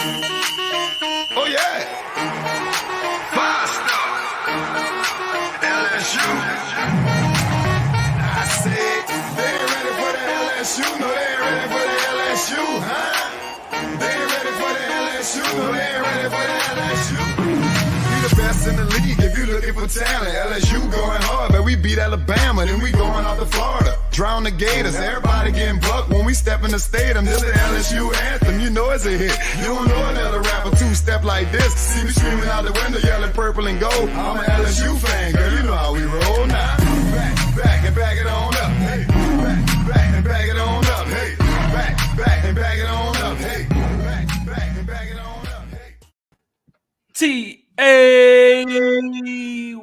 Oh, yeah. Five-star. LSU. I said, they ain't ready for the LSU. No, they ain't ready for the LSU, huh? They ain't ready for the LSU. No, they ain't ready for the LSU. We the best in the league if you looking for talent. LSU going hard, but we beat Alabama, then we going out to Florida. Drown the Gators, everybody getting bucked when we step in the stadium. This the LSU anthem, you know it's a hit. You don't know another rapper two-step like this. See me screaming out the window, yelling purple and gold. I'm an LSU fan, girl, you know how we roll now. Back and back it on up, hey. Back and back it on up, hey. Back and back it on up, hey. Back and back it on up, hey. TA,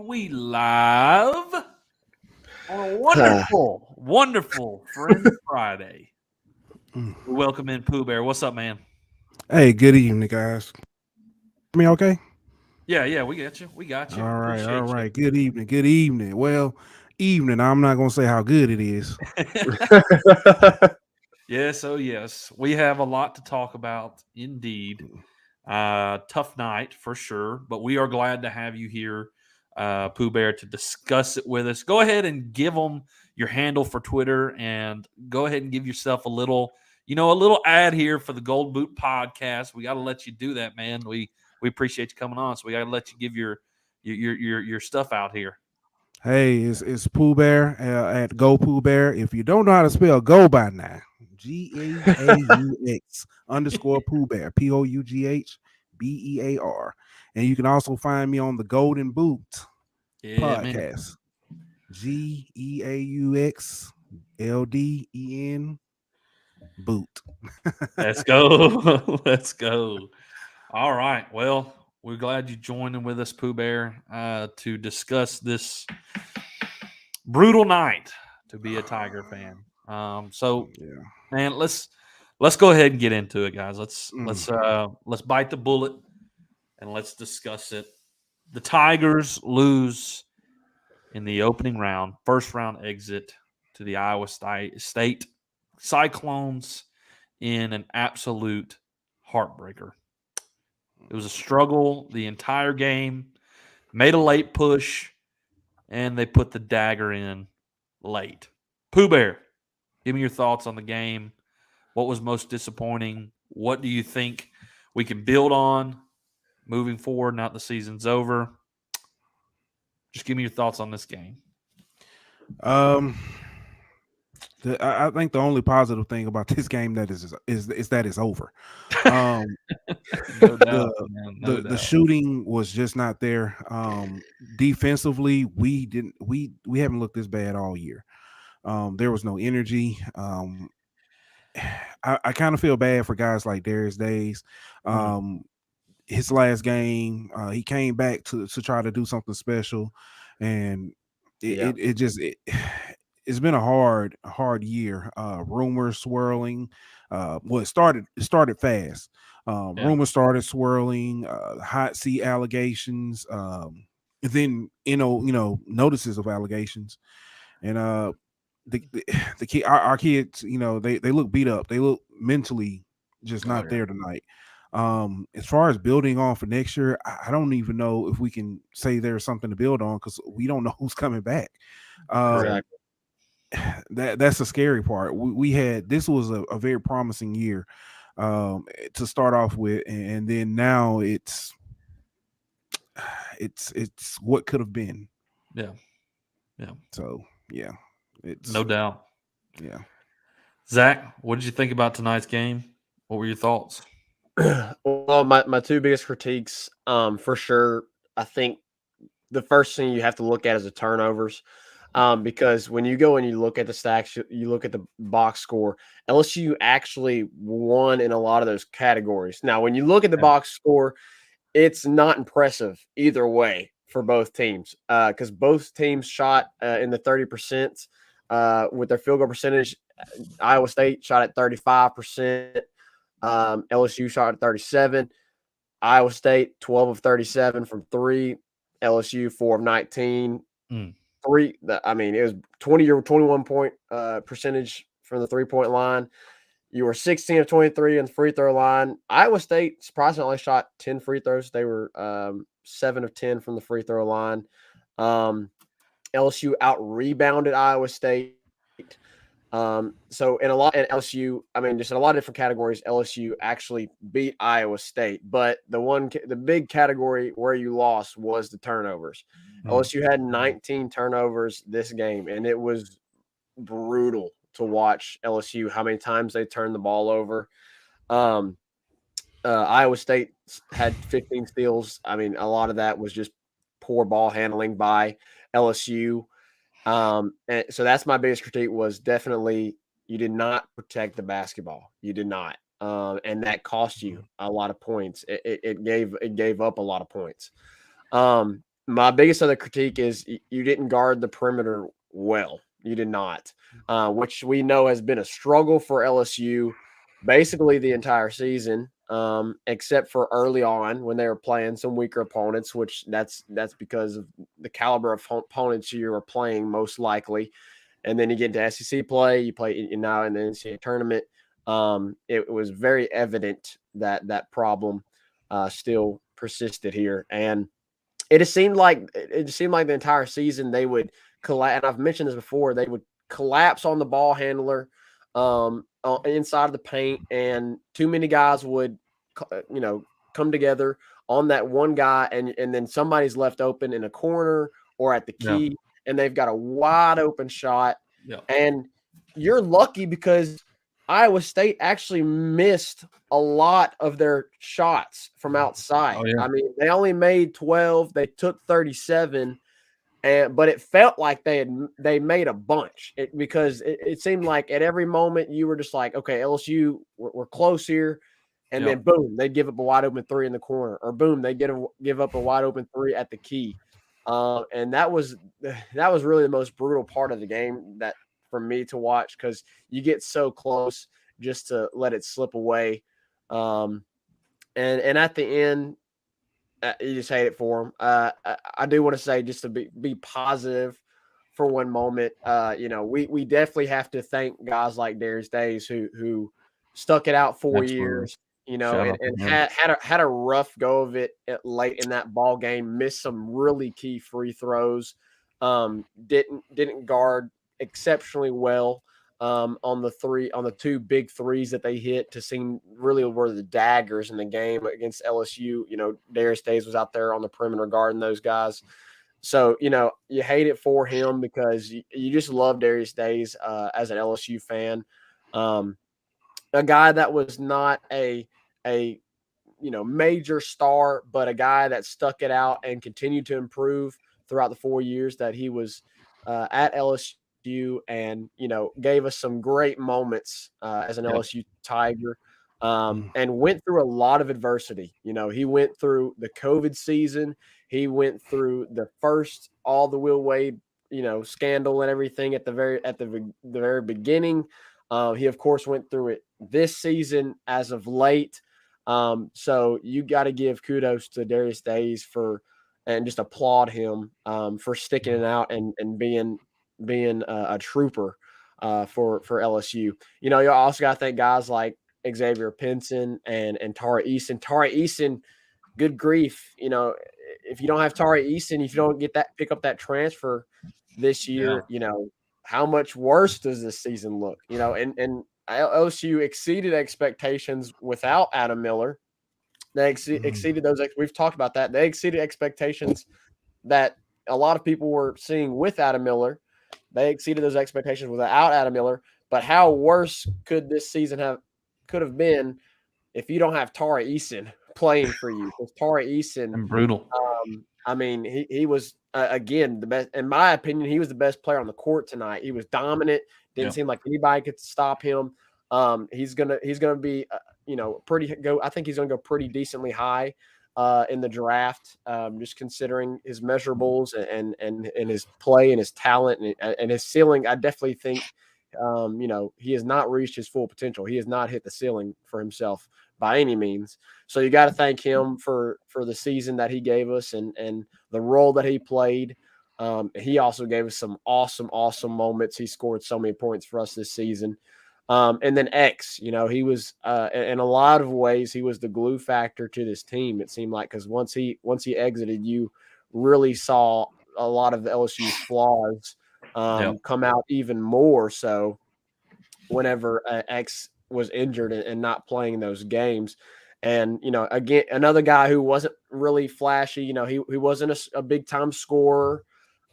we live on a wonderful Friend Friday. We welcome in Pooh Bear. What's up, man? Hey, good evening, guys. Me okay? Yeah, we got you. We got you. All right, Appreciate all right. you. Good evening. Well, evening. I'm not gonna say how good it is. Yes, oh yes. We have a lot to talk about, indeed. Tough night for sure, but we are glad to have you here, Pooh Bear, to discuss it with us. Go ahead and give them your handle for Twitter, and go ahead and give yourself a little ad here for the Gold Boot podcast. We got to let you do that, man. We appreciate you coming on, so we got to let you give your stuff out here. Hey, it's Pooh Bear at Go Pooh Bear. If you don't know how to spell go by now, GAUX _ Pooh Bear, POUGHBEAR. And you can also find me on the Golden Boot podcast. GEAUXLDEN boot. Let's go. Let's go. All right. Well, we're glad you joined in with us, Pooh Bear, to discuss this brutal night to be a Tiger fan. Man, let's go ahead and get into it, guys. Let's bite the bullet and let's discuss it. The Tigers lose in the opening round, first round exit to the Iowa State Cyclones in an absolute heartbreaker. It was a struggle the entire game, made a late push, and they put the dagger in late. Pooh Bear, give me your thoughts on the game. What was most disappointing? What do you think we can build on moving forward now that the season's over? Just give me your thoughts on this game. I think the only positive thing about this game that is that it's over. No doubt, the shooting was just not there. Defensively, we haven't looked this bad all year. There was no energy. I kind of feel bad for guys like Darius Days. His last game, he came back to try to do something special, and it's been a hard year. Rumors swirling. It started fast. Rumors started swirling. Hot seat allegations. Then notices of allegations, and the kid, our kids, they look beat up. They look mentally just not there tonight. As far as building on for next year, I don't even know if we can say there's something to build on because we don't know who's coming back. Exactly. That's the scary part. This was a very promising year to start off with, and then now it's what could have been. Yeah. So yeah, it's no doubt. Yeah. Zach, what did you think about tonight's game? What were your thoughts? Well, my two biggest critiques, for sure, I think the first thing you have to look at is the turnovers. Because when you go and you look at the stacks, you look at the box score, LSU actually won in a lot of those categories. Now, when you look at the box score, it's not impressive either way for both teams because both teams shot in the 30% with their field goal percentage. Iowa State shot at 35%. LSU shot at 37%. Iowa State 12 of 37 from three. LSU 4 of 19. It was 21 point percentage from the 3-point line. You were 16 of 23 on the free throw line. Iowa State surprisingly only shot 10 free throws. They were 7 of 10 from the free throw line. LSU out rebounded Iowa State. So in LSU, I mean, just in a lot of different categories, LSU actually beat Iowa State. But the big category where you lost was the turnovers. LSU had 19 turnovers this game, and it was brutal to watch LSU, how many times they turned the ball over. Iowa State had 15 steals. I mean, a lot of that was just poor ball handling by LSU. And so that's my biggest critique was definitely you did not protect the basketball. You did not. And that cost you a lot of points. It gave up a lot of points. My biggest other critique is you didn't guard the perimeter well. You did not, which we know has been a struggle for LSU basically the entire season, except for early on when they were playing some weaker opponents, which that's because of the caliber of opponents you are playing most likely. And then you get into SEC play, you play now in the NCAA tournament. It was very evident that problem still persisted here, and it just seemed like the entire season they would collapse. And I've mentioned this before. They would collapse on the ball handler inside of the paint, and too many guys would, come together on that one guy, and then somebody's left open in a corner or at the key, and they've got a wide open shot. Yeah. And you're lucky because Iowa State actually missed a lot of their shots from outside. Oh, yeah. I mean, they only made 12. They took 37, but it felt like they made a bunch because it seemed like at every moment you were just like, okay, LSU, we're close here. And then boom, they give up a wide open three in the corner, or boom, they give up a wide open three at the key. And that was really the most brutal part of the game that for me to watch, because you get so close just to let it slip away. And at the end, you just hate it for them. I do want to say, just to be positive for one moment, we definitely have to thank guys like Darius Days who stuck it out 4 years, and had a rough go of it late in that ball game. Missed some really key free throws. Didn't guard exceptionally well on the two big threes that they hit to seem really were the daggers in the game against LSU. Darius Days was out there on the perimeter guarding those guys. So, you hate it for him because you just love Darius Days as an LSU fan. A guy that was not a major star, but a guy that stuck it out and continued to improve throughout the 4 years that he was at LSU, and gave us some great moments as an LSU Tiger, and went through a lot of adversity. He went through the COVID season. He went through the first all the Will Wade scandal and everything at the very beginning. He of course went through it this season as of late. So you got to give kudos to Darius Days and just applaud him for sticking it out and being a trooper for LSU. You also got to thank guys like Xavier Pinson and Tari Eason. Tari Eason, good grief. If you don't have Tari Eason, if you don't pick up that transfer this year, how much worse does this season look? And LSU exceeded expectations without Adam Miller. They exceeded those. We've talked about that. They exceeded expectations that a lot of people were seeing with Adam Miller. They exceeded those expectations without Adam Miller. But how worse could this season could have been if you don't have Tari Eason playing for you? Because Tari Eason, And brutal. I mean, he was again the best. In my opinion, he was the best player on the court tonight. He was dominant. Didn't seem like anybody could stop him. He's gonna be I think he's gonna go pretty decently high in the draft, just considering his measurables and his play and his talent and his ceiling. I definitely think he has not reached his full potential. He has not hit the ceiling for himself by any means. So you got to thank him for the season that he gave us and the role that he played. He also gave us some awesome moments. He scored so many points for us this season. And then X, he was in a lot of ways he was the glue factor to this team. It seemed like, because once he exited, you really saw a lot of the LSU's flaws come out even more so whenever X was injured and not playing those games. And again, another guy who wasn't really flashy. He wasn't a big time scorer.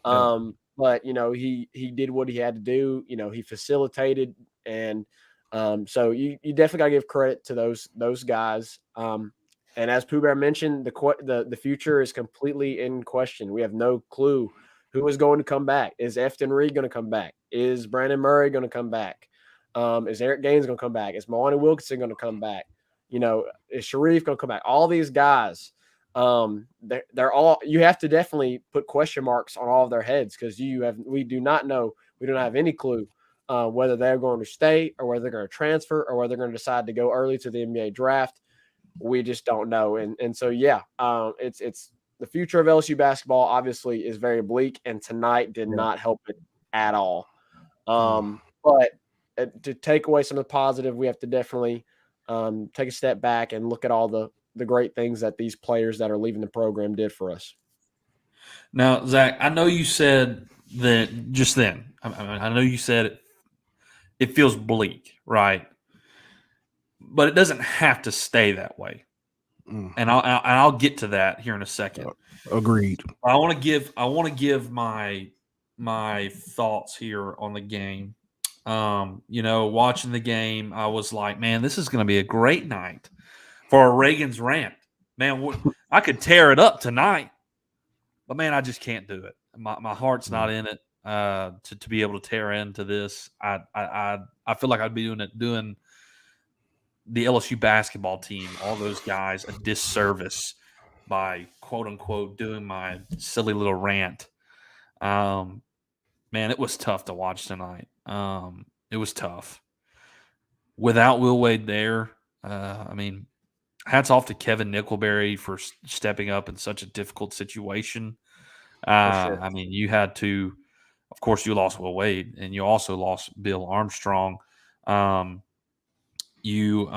But he did what he had to do. He facilitated, and so you definitely gotta give credit to those guys. And as Pooh Bear mentioned, the future is completely in question. We have no clue who is going to come back. Is Efton Reed going to come back? Is Brandon Murray going to come back? Is Eric Gaines going to come back? Is Milani Wilkinson going to come back? Is Sharif going to come back? All these guys. They're all, you have to definitely put question marks on all of their heads, because we do not know, we don't have any clue whether they're going to stay or whether they're going to transfer or whether they're going to decide to go early to the NBA draft. We just don't know. And so, it's the future of LSU basketball obviously is very bleak, and tonight did not help it at all. But to take away some of the positive, we have to definitely take a step back and look at all the great things that these players that are leaving the program did for us. Now, Zach, I know you said that just then. I know you said it feels bleak, right? But it doesn't have to stay that way. And I'll get to that here in a second. Agreed. I want to give my thoughts here on the game. Watching the game, I was like, man, this is going to be a great night for a Reagan's rant. Man, I could tear it up tonight, but man, I just can't do it. My heart's not in it to be able to tear into this. I feel like I'd be doing the LSU basketball team, all those guys, a disservice by quote unquote doing my silly little rant. Man, it was tough to watch tonight. It was tough without Will Wade there. Hats off to Kevin Nickelberry for stepping up in such a difficult situation. Sure. You had to, of course, you lost Will Wade, and you also lost Bill Armstrong. You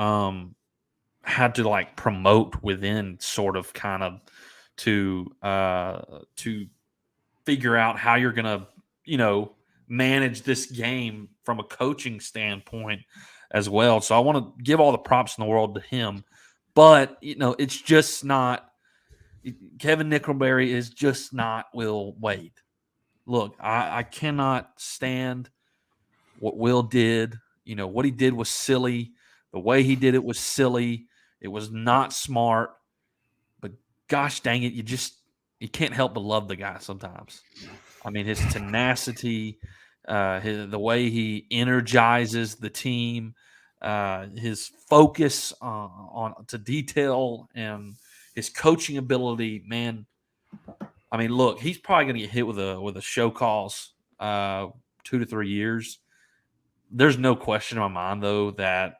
had to promote within, sort of, kind of, to figure out how you're gonna, manage this game from a coaching standpoint as well. So I want to give all the props in the world to him. But, it's just not – Kevin Nickelberry is just not Will Wade. Look, I cannot stand what Will did. What he did was silly. The way he did it was silly. It was not smart. But gosh dang it, you can't help but love the guy sometimes. His tenacity, the way he energizes the team, his focus on to detail, and his coaching ability, man. Look, he's probably going to get hit with a show cause 2 to 3 years. There's no question in my mind, though, that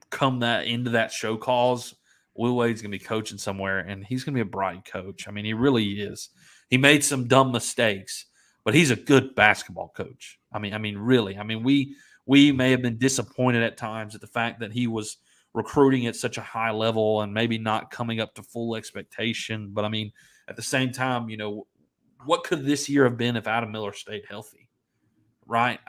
come into that show cause, Will Wade's going to be coaching somewhere, and he's going to be a bright coach. He really is. He made some dumb mistakes, but he's a good basketball coach. Really. We may have been disappointed at times at the fact that he was recruiting at such a high level and maybe not coming up to full expectation. But, at the same time, what could this year have been if Adam Miller stayed healthy, right?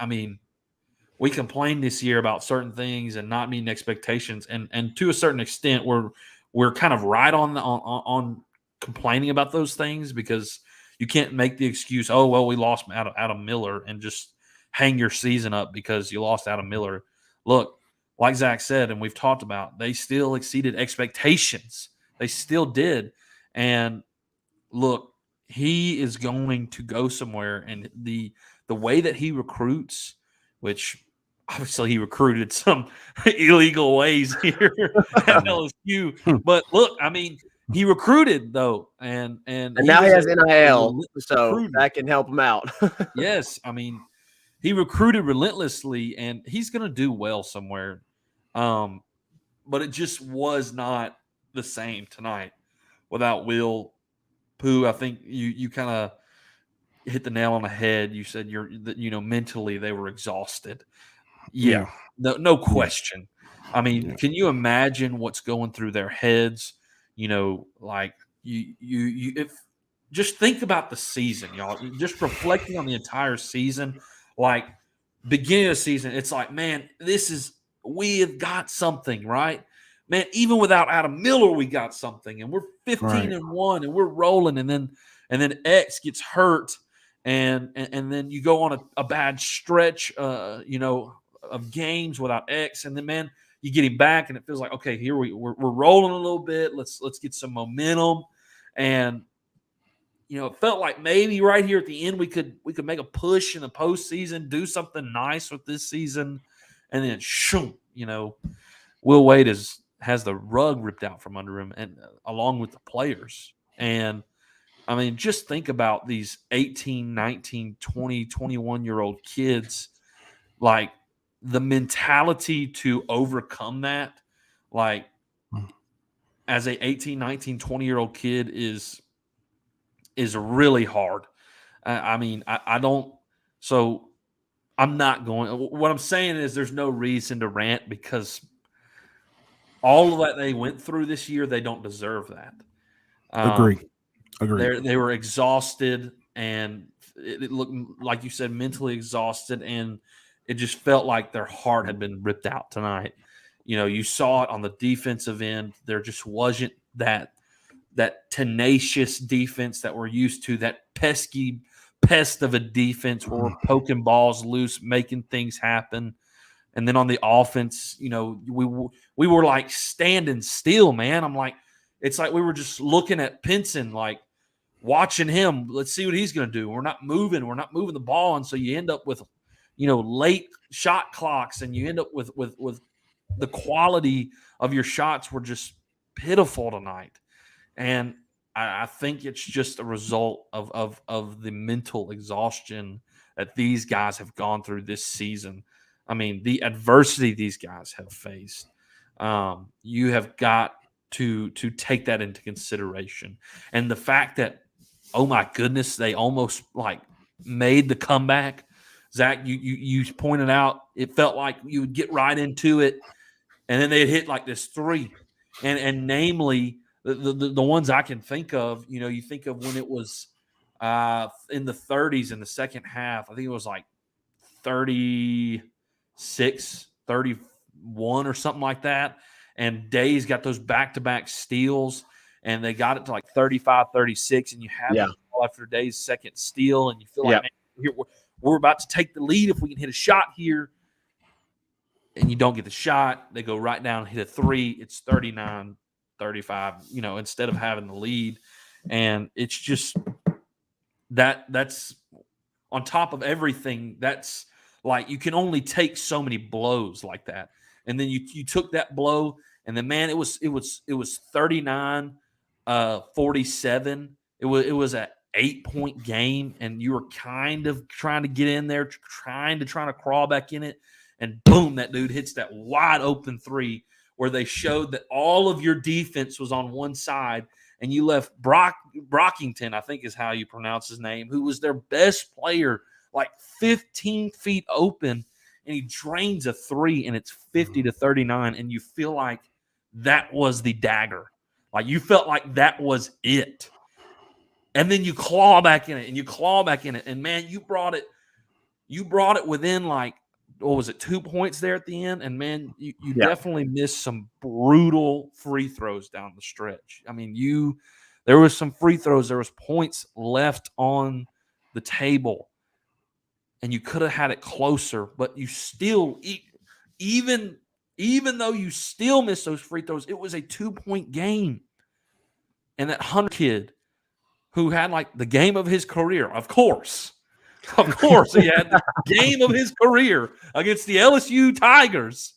We complained this year about certain things and not meeting expectations. And to a certain extent, we're kind of right on complaining about those things, because you can't make the excuse, oh, well, we lost Adam Miller, and just hang your season up because you lost Adam Miller. Look, like Zach said, and we've talked about, they still exceeded expectations. They still did. And look, he is going to go somewhere, and the way that he recruits, which obviously he recruited some illegal ways here at LSU, but look, he recruited, though, and now he has NIL, so recruiter. that can help him out. Yes, he recruited relentlessly, and he's going to do well somewhere. But it just was not the same tonight without Will. Pooh, I think you kind of hit the nail on the head. You said mentally they were exhausted. Yeah, no question. I mean, Yeah. can you imagine what's going through their heads? You know, like you if just think about the season, y'all. Just reflecting on the entire season, like beginning of the season, it's like, man, we have got something, right? Man, even without Adam Miller, we got something, and we're 15-1, and we're rolling, and then X gets hurt, and then you go on a bad stretch, of games without X, and then man, you get him back, and it feels like, okay, here we're rolling a little bit. Let's get some momentum, and it felt like maybe right here at the end we could make a push in the postseason, do something nice with this season, and then shoom, Will Wade has the rug ripped out from under him, and along with the players. And I mean, just think about these 18, 19, 20, 21-year-old kids, like the mentality to overcome that, like as a 18, 19, 20-year-old kid is really hard. I mean, I don't. So I'm not going. What I'm saying is, there's no reason to rant because all of that they went through this year, they don't deserve that. Agree. They were exhausted, and it looked like you said, mentally exhausted, and it just felt like their heart had been ripped out tonight. You saw it on the defensive end. There just wasn't that tenacious defense that we're used to, that pesky pest of a defense where we're poking balls loose, making things happen. And then on the offense, we were like standing still, man. I'm like, it's like we were just looking at Pinson, like watching him. Let's see what he's going to do. We're not moving the ball. And so you end up with, late shot clocks, and you end up with the quality of your shots were just pitiful tonight. And I think it's just a result of the mental exhaustion that these guys have gone through this season. I mean, the adversity these guys have faced. You have got to take that into consideration. And the fact that, oh my goodness, they almost like made the comeback. Zach, you pointed out it felt like you would get right into it, and then they'd hit like this three. And namely, the ones I can think of, you think of when it was in the 30s in the second half. I think it was like 36, 31 or something like that. And Day's got those back-to-back steals, and they got it to like 35, 36, and you have the ball after Day's second steal, and you feel like, man, we're about to take the lead if we can hit a shot here. And you don't get the shot. They go right down and hit a three. It's 39, 35, instead of having the lead. And it's just that's on top of everything. That's like, you can only take so many blows like that. And then you took that blow, and then, man, it was 39, 47. It was an 8-point game, and you were kind of trying to get in there, trying to crawl back in it. And boom, that dude hits that wide open three where they showed that all of your defense was on one side, and you left Brockington, I think is how you pronounce his name, who was their best player, like 15 feet open, and he drains a three, and it's 50-39, and you feel like that was the dagger. Like, you felt like that was it. And then you claw back in it, and man, you brought it within, like, what was it, 2 points there at the end? And man, you definitely missed some brutal free throws down the stretch. I mean, there was some free throws, there was points left on the table, and you could have had it closer, but you still, even though you still missed those free throws, it was a 2-point game. And that Hunter kid, who had like the game of his career, of course, he had the game of his career against the LSU Tigers,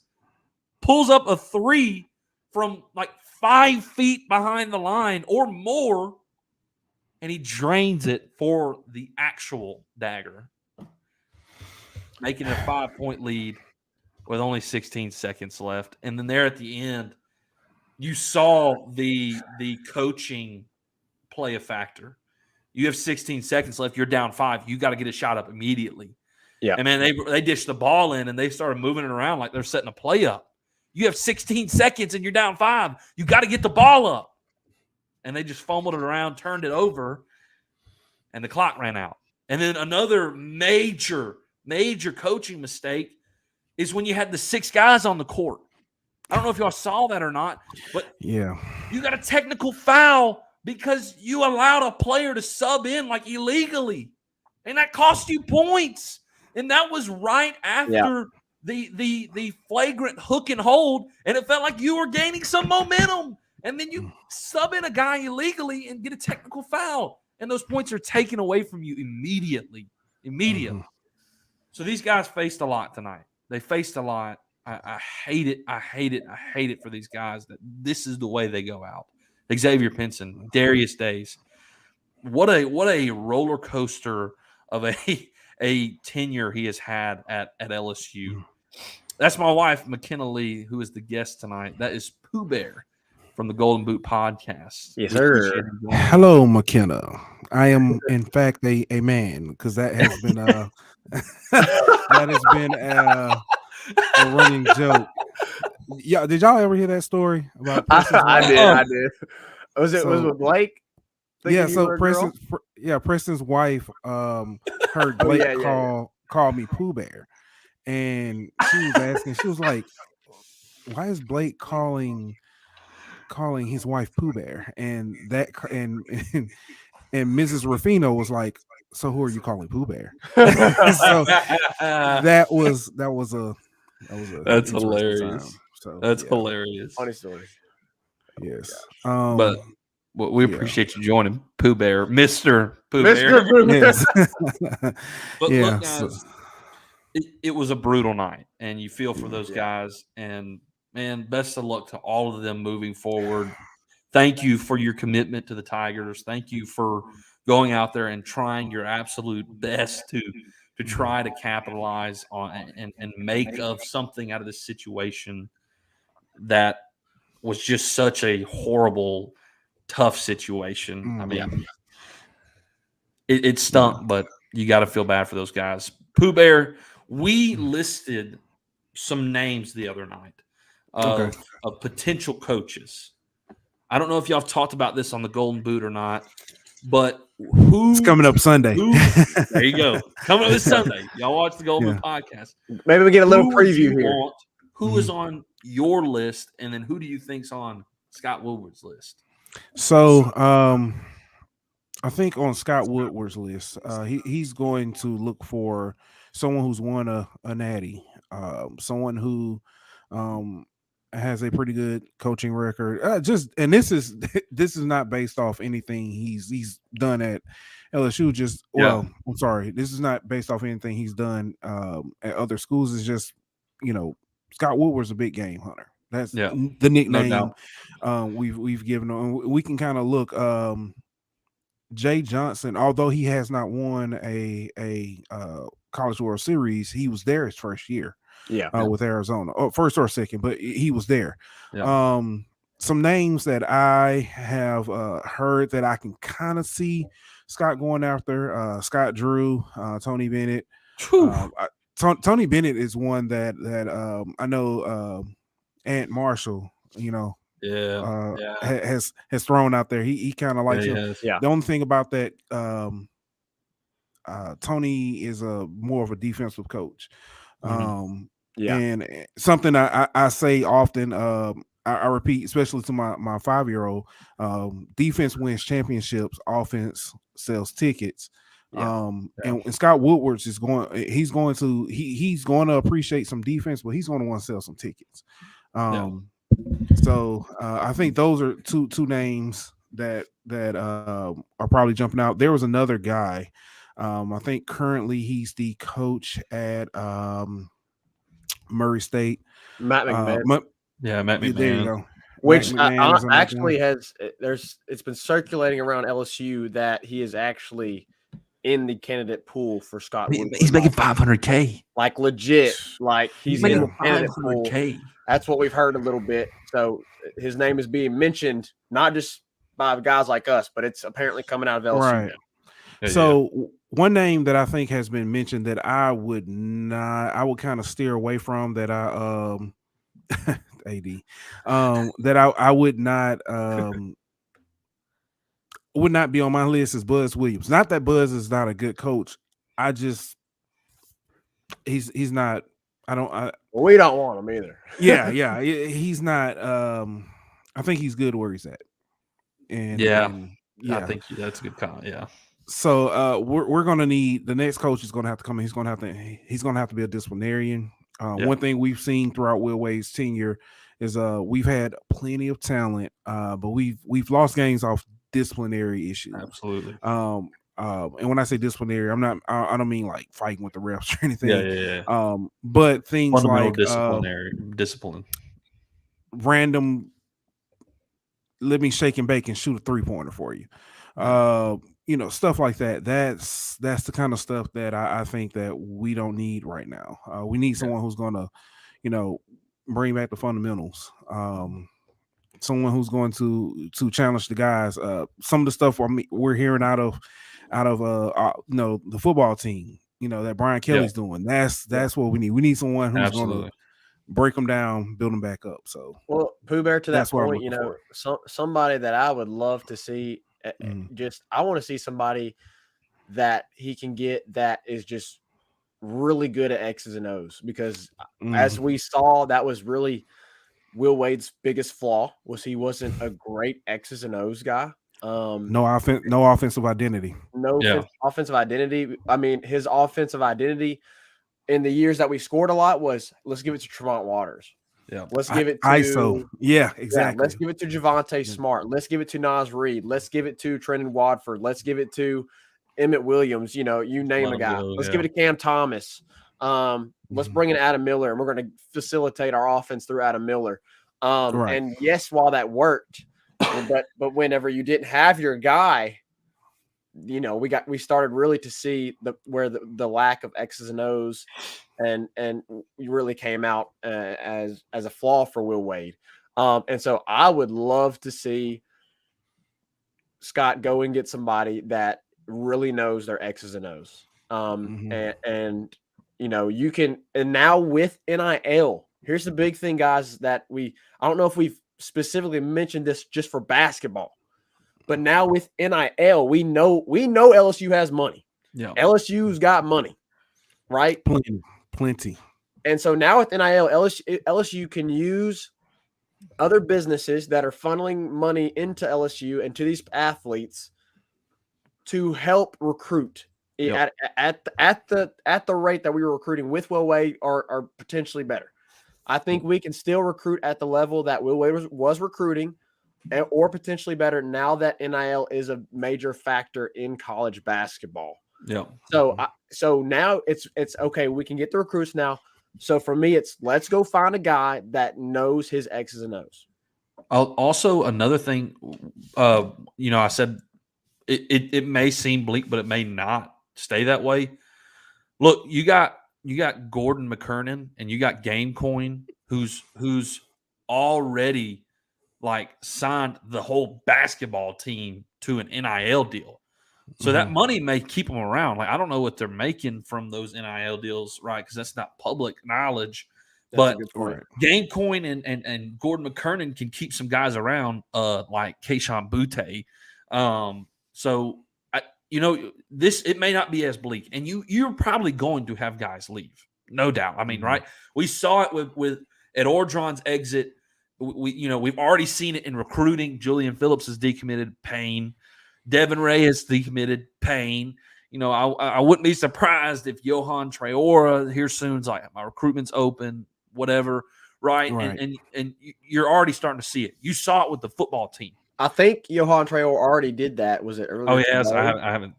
pulls up a three from like 5 feet behind the line or more, and he drains it for the actual dagger, making it a 5-point lead with only 16 seconds left. And then there at the end, you saw the coaching play a factor. You have 16 seconds left. You're down 5. You got to get a shot up immediately. Yeah. And man, they dished the ball in and they started moving it around like they're setting a play up. You have 16 seconds and you're down 5. You got to get the ball up. And they just fumbled it around, turned it over, and the clock ran out. And then another major coaching mistake is when you had the 6 guys on the court. I don't know if y'all saw that or not, but Yeah. you got a technical foul because you allowed a player to sub in like illegally. And that cost you points. And that was right after the flagrant hook and hold, and it felt like you were gaining some momentum. And then you sub in a guy illegally and get a technical foul. And those points are taken away from you immediately. Mm-hmm. So these guys faced a lot tonight. They faced a lot. I hate it. I hate it for these guys that this is the way they go out. Xavier Pinson, Darius Days. What a roller coaster of a tenure he has had at LSU. That's my wife, McKenna Lee, who is the guest tonight. That is Pooh Bear from the Golden Boot podcast. Yes, sir. Hello, McKenna. I am, in fact, a man, because that has been a running joke. Yeah, did y'all ever hear that story about? I did. Was it with Blake? Yeah, so Preston's wife heard Blake call me Pooh Bear, and she was asking. She was like, "Why is Blake calling his wife Pooh Bear?" And Mrs. Ruffino was like, "So who are you calling Pooh Bear?" So that's hilarious. So that's hilarious. Funny story. Yes, but we appreciate you joining, Pooh Bear, Mr. Pooh Bear. Yes. But look, guys, it was a brutal night, and you feel for those guys. And man, best of luck to all of them moving forward. Thank you for your commitment to the Tigers. Thank you for going out there and trying your absolute best to try to capitalize on and make of something out of this situation that was just such a horrible, tough situation. I mean, it stunk, but you got to feel bad for those guys. Pooh Bear, we listed some names the other night of potential coaches. I don't know if y'all have talked about this on the Golden Boot or not, but it's coming up Sunday. There you go. Coming up this Sunday. Y'all watch the Golden Boot podcast. Maybe we get a little preview here. Who is on your list, and then who do you think's on Scott Woodward's list? So, I think on Scott Woodward's list, he's going to look for someone who's won a natty, someone who has a pretty good coaching record. And this is not based off anything he's done at LSU. I'm sorry, this is not based off anything he's done at other schools. It's just, Scott Woodward's a big game hunter. That's the nickname we've given him. We can kind of look. Jay Johnson, although he has not won a College World Series, he was there his first year. With Arizona, first or second, but he was there. Some names that I have heard that I can kind of see Scott going after: Scott Drew, Tony Bennett. Tony Bennett is one that I know. Aunt Marshall, has thrown out there. He kind of likes him. The only thing about that, Tony is more of a defensive coach. And something I say often, I repeat, especially to my 5-year-old, defense wins championships, offense sells tickets. And Scott Woodward's he's going to appreciate some defense, but he's going to want to sell some tickets. So I think those are two names that are probably jumping out. There was another guy. I think currently he's the coach at Murray State. Matt McMahon. Matt McMahon. There you go. Which actually it's been circulating around LSU that he is actually in the candidate pool for Scott Woodward. He's making $500K. Like legit. Like he's in the candidate pool. $500K. That's what we've heard a little bit. So his name is being mentioned, not just by guys like us, but it's apparently coming out of LSU. Right. So one name that I think has been mentioned that I would kind of steer away from, that AD that I would not be on my list, is Buzz Williams. Not that Buzz is not a good coach. I just he's not. We don't want him either. Yeah, he's not. I think he's good where he's at. And I think that's a good comment. Yeah. So we're gonna need, the next coach is gonna have to come in. He's gonna have to be a disciplinarian. One thing we've seen throughout Will Wade's tenure is we've had plenty of talent, but we've lost games off disciplinary issues. Absolutely. And when I say disciplinary, I don't mean like fighting with the refs or anything. Yeah. But things like discipline, random, let me shake and bake and shoot a 3-pointer for you. Stuff like that. That's the kind of stuff that I think that we don't need right now. We need someone who's gonna, bring back the fundamentals. Someone who's going to challenge the guys. Some of the stuff we're hearing out of the football team, that Brian Kelly's doing. That's what we need. We need someone who's going to break them down, build them back up. So, well, Pooh Bear, to that point, somebody that I would love to see. I want to see somebody that he can get that is just really good at X's and O's, because as we saw, that was really Will Wade's biggest flaw, was he wasn't a great X's and O's guy. No offensive identity. Offensive identity. I mean, his offensive identity in the years that we scored a lot was, let's give it to Tremont Waters. Yeah. Let's give it to ISO. Yeah, exactly. Yeah, let's give it to Javonte Smart. Let's give it to Nas Reed. Let's give it to Trenton Watford. Let's give it to Emmett Williams. You name a guy. Let's give it to Cam Thomas. Let's bring in Adam Miller, and we're going to facilitate our offense through Adam Miller. And yes, while that worked, but whenever you didn't have your guy, we started really to see where the lack of X's and O's and really came out as a flaw for Will Wade. And so I would love to see Scott go and get somebody that really knows their X's and O's. And you can, and now with NIL, here's the big thing, guys, that I don't know if we've specifically mentioned this just for basketball, but now with NIL, we know LSU has money. Yeah. LSU's got money, right? Plenty. And so now with NIL, LSU can use other businesses that are funneling money into LSU and to these athletes to help recruit at the rate that we were recruiting with Will Wade, are potentially better. I think we can still recruit at the level that Will Wade was recruiting, or potentially better, now that NIL is a major factor in college basketball. Yeah. So now it's okay. We can get the recruits now. So for me, it's let's go find a guy that knows his X's and O's. Also, another thing, I said it may seem bleak, but it may not stay that way. Look, you got Gordon McKernan and you got Gamecoin, who's already signed the whole basketball team to an NIL deal. So that money may keep them around. I don't know what they're making from those NIL deals, right? Because that's not public knowledge. But Gamecoin and Gordon McKernan can keep some guys around, like Keishawn Butte. So it may not be as bleak, and you're probably going to have guys leave, no doubt. I mean, right? We saw it with at Ordron's exit. We've already seen it in recruiting. Julian Phillips is decommitted, pain. Devin Ray is decommitted, pain. I wouldn't be surprised if Johan Traore here soon's like, my recruitment's open, whatever, right? And you're already starting to see it. You saw it with the football team. I think Johan Traore already did that. Was it earlier? Oh, yes. I haven't.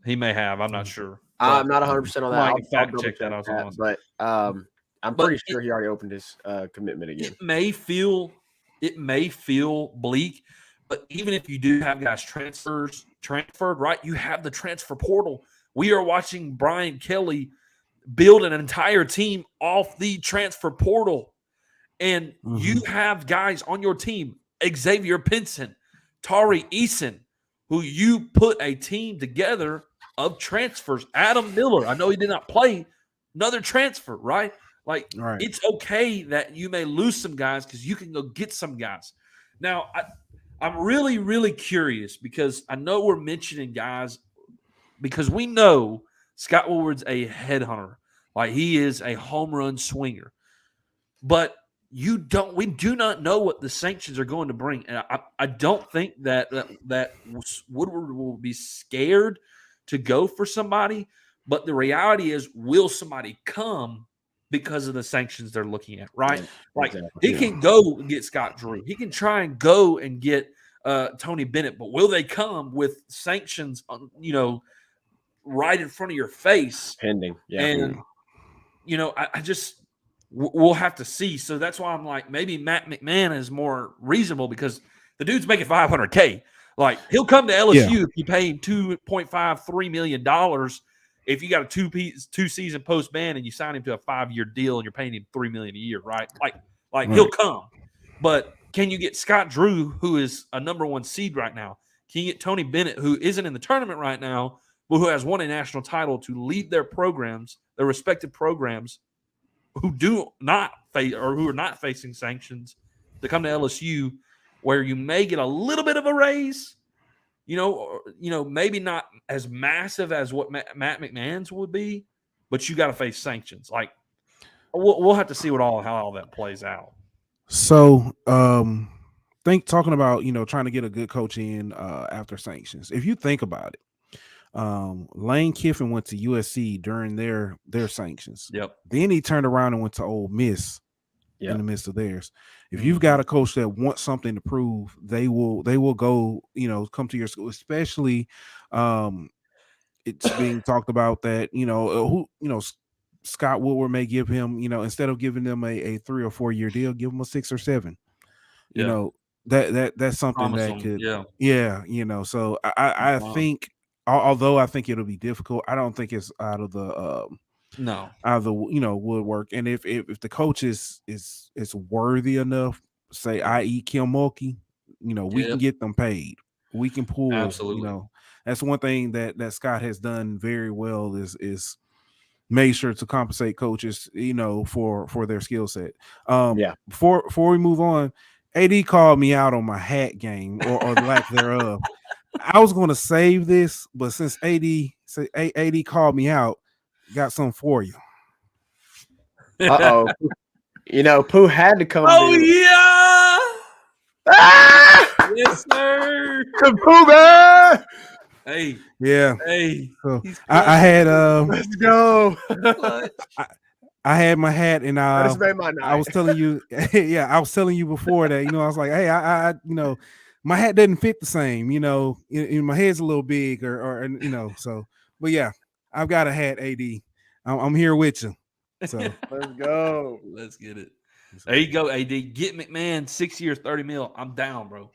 He may have. I'm not sure. I'm not 100% on that. I can fact check that. But I'm pretty sure he already opened his commitment again. It may feel bleak, but even if you do have guys transferred, right? You have the transfer portal. We are watching Brian Kelly build an entire team off the transfer portal, and you have guys on your team, Xavier Pinson, Tari Eason, who you put a team together of transfers. Adam Miller, I know he did not play, another transfer, right? Like, it's okay that you may lose some guys because you can go get some guys. Now, I'm really, really curious because I know we're mentioning guys because we know Scott Woodward's a headhunter. Like, he is a home run swinger. But we do not know what the sanctions are going to bring. And I don't think that Woodward will be scared to go for somebody. But the reality is, will somebody come because of the sanctions they're looking at, right? Like, he can go and get Scott Drew. He can try and go and get Tony Bennett. But will they come with sanctions, right in front of your face? Pending. Yeah. And, I just – we'll have to see. So that's why I'm like, maybe Matt McMahon is more reasonable because the dude's making $500K. Like, he'll come to LSU if you pay him $2.53 million. If you got a two season post ban and you sign him to a 5-year deal and you're paying him $3 million a year, right? Like he'll come. But can you get Scott Drew, who is a number 1 seed right now? Can you get Tony Bennett, who isn't in the tournament right now, but who has won a national title to lead their programs, their respective programs, who do not face or who are not facing sanctions, to come to LSU, where you may get a little bit of a raise, maybe not as massive as what Matt McMahon's would be, but you got to face sanctions. Like, we'll have to see how all that plays out. So, talking about trying to get a good coach in after sanctions. If you think about it. Lane Kiffin went to USC during their sanctions. Yep. Then he turned around and went to Ole Miss in the midst of theirs. If you've got a coach that wants something to prove, they will go, come to your school, especially it's being talked about that, Scott Woodward may give him, instead of giving them a 3 or 4 year deal, give him a 6 or 7. That's something that could, so I think, although I think it'll be difficult, I don't think it's out of the woodwork. And if the coach is worthy enough, say, i.e. Kim Mulkey, we can get them paid. We can pull. Absolutely. That's one thing that Scott has done very well is made sure to compensate coaches, for their skill set. Before we move on, AD called me out on my hat game or the lack thereof. I was going to save this, but since AD called me out, got something for you. Pough had to come. Oh, yeah. Yes, sir. Pough, man. Hey. Yeah. Hey. So I had let's go. I had my hat, and I just made my night. I was telling you, I was telling you before that, I was like, hey, I my hat doesn't fit the same, my head's a little big or so, but yeah, I've got a hat, AD. I'm here with you. So let's go. Let's get it. There you go, AD. Get McMahon 6 years, $30 million. I'm down, bro.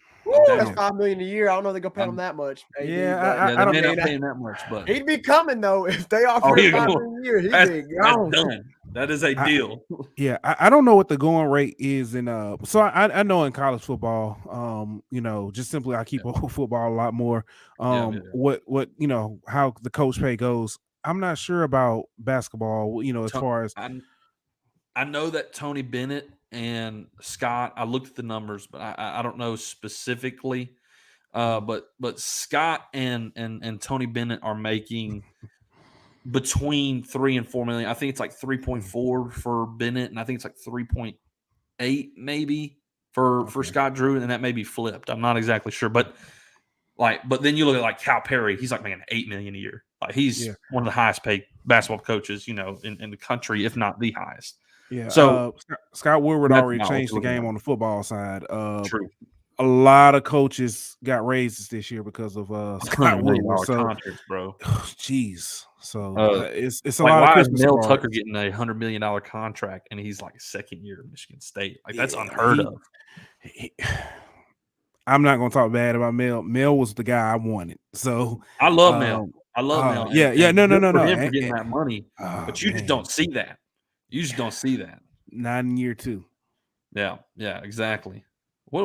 That's $5 million a year. I don't know they're gonna pay him that much. AD, I don't know paying that much, but he'd be coming though if they offer him $5 million a year. He'd be gone. That's done. That is a deal. I don't know what the going rate is in so I know in college football, just simply I keep football a lot more. What how the coach pay goes. I'm not sure about basketball, as far as I know that Tony Bennett and Scott, I looked at the numbers, but I don't know specifically. But Scott and Tony Bennett are making between 3 and 4 million. I think it's like 3.4 for Bennett, and I think it's like 3.8 maybe for Scott Drew, and that may be flipped. I'm not exactly sure, but then you look at like Cal Perry, he's like making $8 million a year. Like, he's one of the highest paid basketball coaches, in the country, if not the highest. Yeah. So Scott Woodward already changed the game on the football side. True. A lot of coaches got raises this year because of Scott Woodward. So, contracts, bro. Jeez. So it's a like, lot of why Christmas is Mel cards. Tucker getting a $100 million contract and he's like second year at Michigan State? Like, that's unheard of. I'm not going to talk bad about Mel. Mel was the guy I wanted. So I love Mel. I love Mel. No. For him for getting that money, but you just don't see that. You just don't see that. Not in year 2. Yeah, exactly. What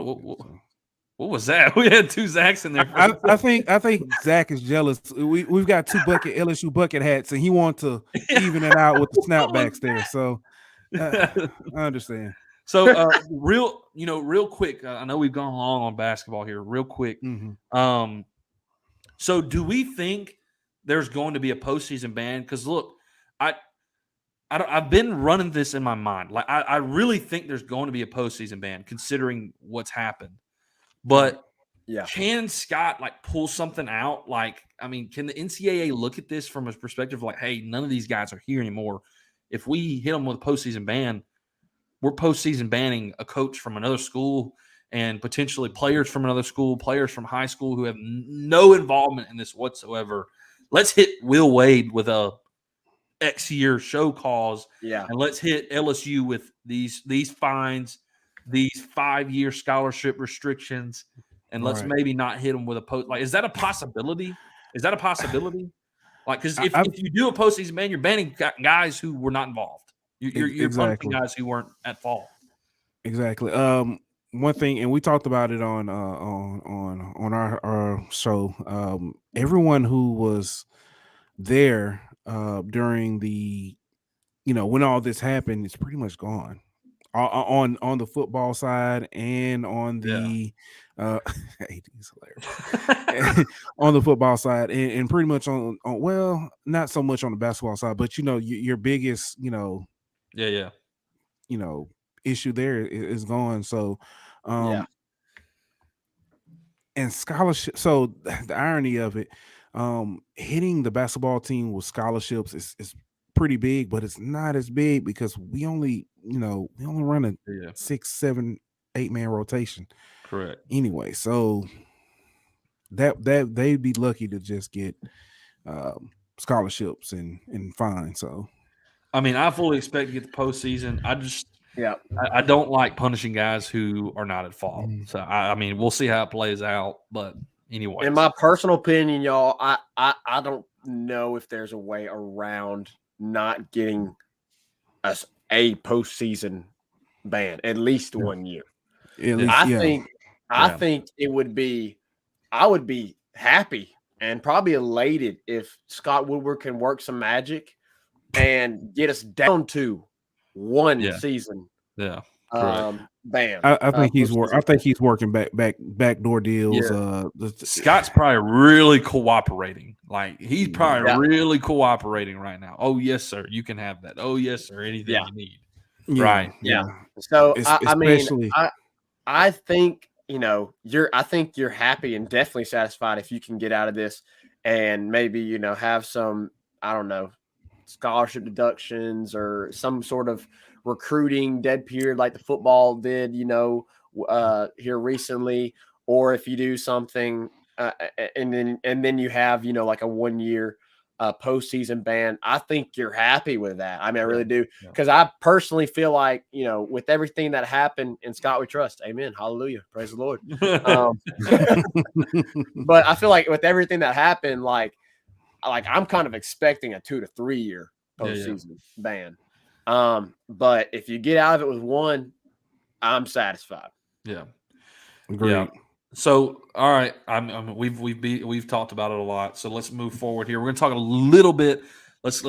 What was that? We had 2 Zachs in there. I think Zach is jealous. We've got 2 LSU bucket hats, and he wants to even it out with the snapbacks there. So I understand. So real quick, I know we've gone long on basketball here. Real quick, so do we think there's going to be a postseason ban? Because look, I've been running this in my mind. Like I really think there's going to be a postseason ban, considering what's happened. But can Scott like pull something out? Like, I mean, can the NCAA look at this from a perspective like, hey, none of these guys are here anymore. If we hit them with a postseason ban, we're postseason banning a coach from another school and potentially players from another school, players from high school who have no involvement in this whatsoever. Let's hit Will Wade with a X year show cause, and let's hit LSU with these fines, these 5-year scholarship restrictions, and let's maybe not hit them with a post. Like, is that a possibility? Like, because if you do a postseason ban, you're banning guys who were not involved. You're punishing guys who weren't at fault. Exactly. One thing, and we talked about it on our show. Everyone who was there during the, when all this happened, it's pretty much gone. On the football side and on the AD's hilarious. On the football side and pretty much on well, not so much on the basketball side, but your biggest issue there is gone. So and scholarship. So the irony of it, hitting the basketball team with scholarships is pretty big, but it's not as big because we only run a 6, 7, 8 man rotation. Correct. Anyway, so that they'd be lucky to just get scholarships and fine. So I mean, I fully expect to get the postseason. I don't like punishing guys who are not at fault. So I mean, we'll see how it plays out. But anyway, in my personal opinion, y'all, I don't know if there's a way around not getting us a postseason ban at least 1 year. I think it would be. I would be happy and probably elated if Scott Woodward can work some magic and get us down to 1 season. Yeah. Ban. I think he's working backdoor deals. Yeah. Scott's probably really cooperating. Like he's probably really cooperating right now. Oh yes, sir. You can have that. Oh yes, sir. Anything you need. Yeah. Right. Yeah. So I think I think you're happy and definitely satisfied if you can get out of this and maybe have some, I don't know, scholarship deductions or some sort of recruiting dead period like the football did, here recently, or if you do something and then you have, like a 1 year postseason ban. I think you're happy with that. I mean, I really do, because I personally feel like, with everything that happened in Scott we trust. Amen. Hallelujah. Praise the Lord. But I feel like with everything that happened, like I'm kind of expecting a 2 to 3 year postseason ban. But if you get out of it with 1, I'm satisfied. Yeah. Agreed. Yeah. So, all right, we've talked about it a lot. So let's move forward here. We're going to talk a little bit. Let's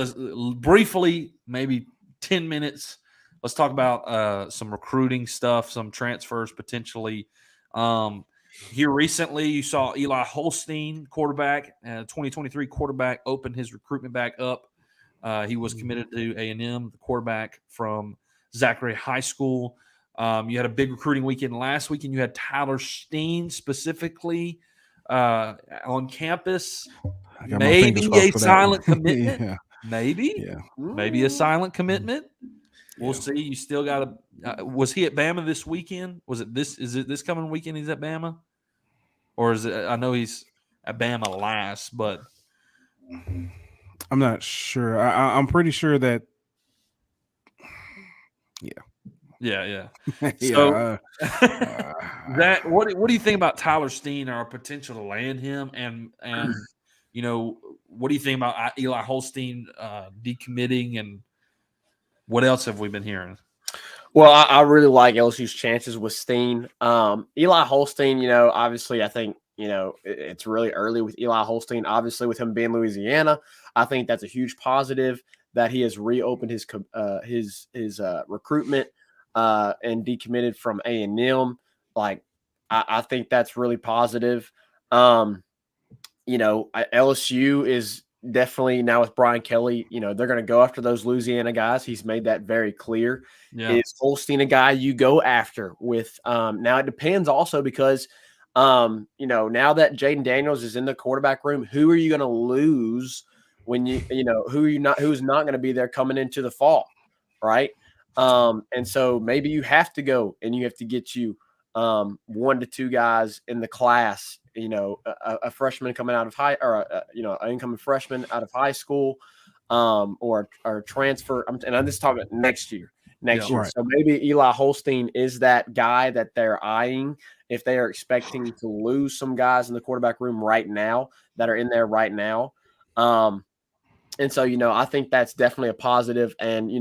briefly, maybe 10 minutes. Let's talk about some recruiting stuff, some transfers potentially. Here recently, you saw Eli Holstein, quarterback, 2023 quarterback, open his recruitment back up. He was committed to A&M, the quarterback from Zachary High School. You had a big recruiting weekend last weekend. You had Tyler Steen specifically on campus. Maybe a silent commitment. Maybe a silent commitment. We'll see. You still got to. Was he at Bama this weekend? Was it this? Is it this coming weekend? He's at Bama, or is it? I know he's at Bama last, but I'm not sure. I'm pretty sure that. Yeah. So that what do you think about Tyler Steen, our potential to land him, and what do you think about Eli Holstein decommitting, and what else have we been hearing? Well, I really like LSU's chances with Steen. Eli Holstein, obviously, I think, it's really early with Eli Holstein. Obviously, with him being Louisiana, I think that's a huge positive that he has reopened his recruitment and decommitted from A&M. Like, I think that's really positive. LSU is definitely now with Brian Kelly, they're going to go after those Louisiana guys. He's made that very clear. Yeah. Is Holstein a guy you go after with? Now it depends also because, now that Jaden Daniels is in the quarterback room, who are you going to lose when who's not going to be there coming into the fall, right? And so maybe you have to go and you have to get you 1 to 2 guys in the class, a freshman coming out of an incoming freshman out of high school, or transfer. And I'm just talking about next year. Right. So maybe Eli Holstein is that guy that they're eyeing if they are expecting to lose some guys in the quarterback room right now that are in there right now. And so, I think that's definitely a positive. And,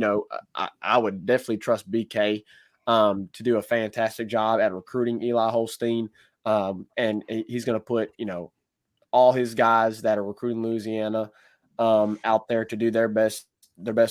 I would definitely trust BK to do a fantastic job at recruiting Eli Holstein. And he's going to put, all his guys that are recruiting Louisiana out there to do their best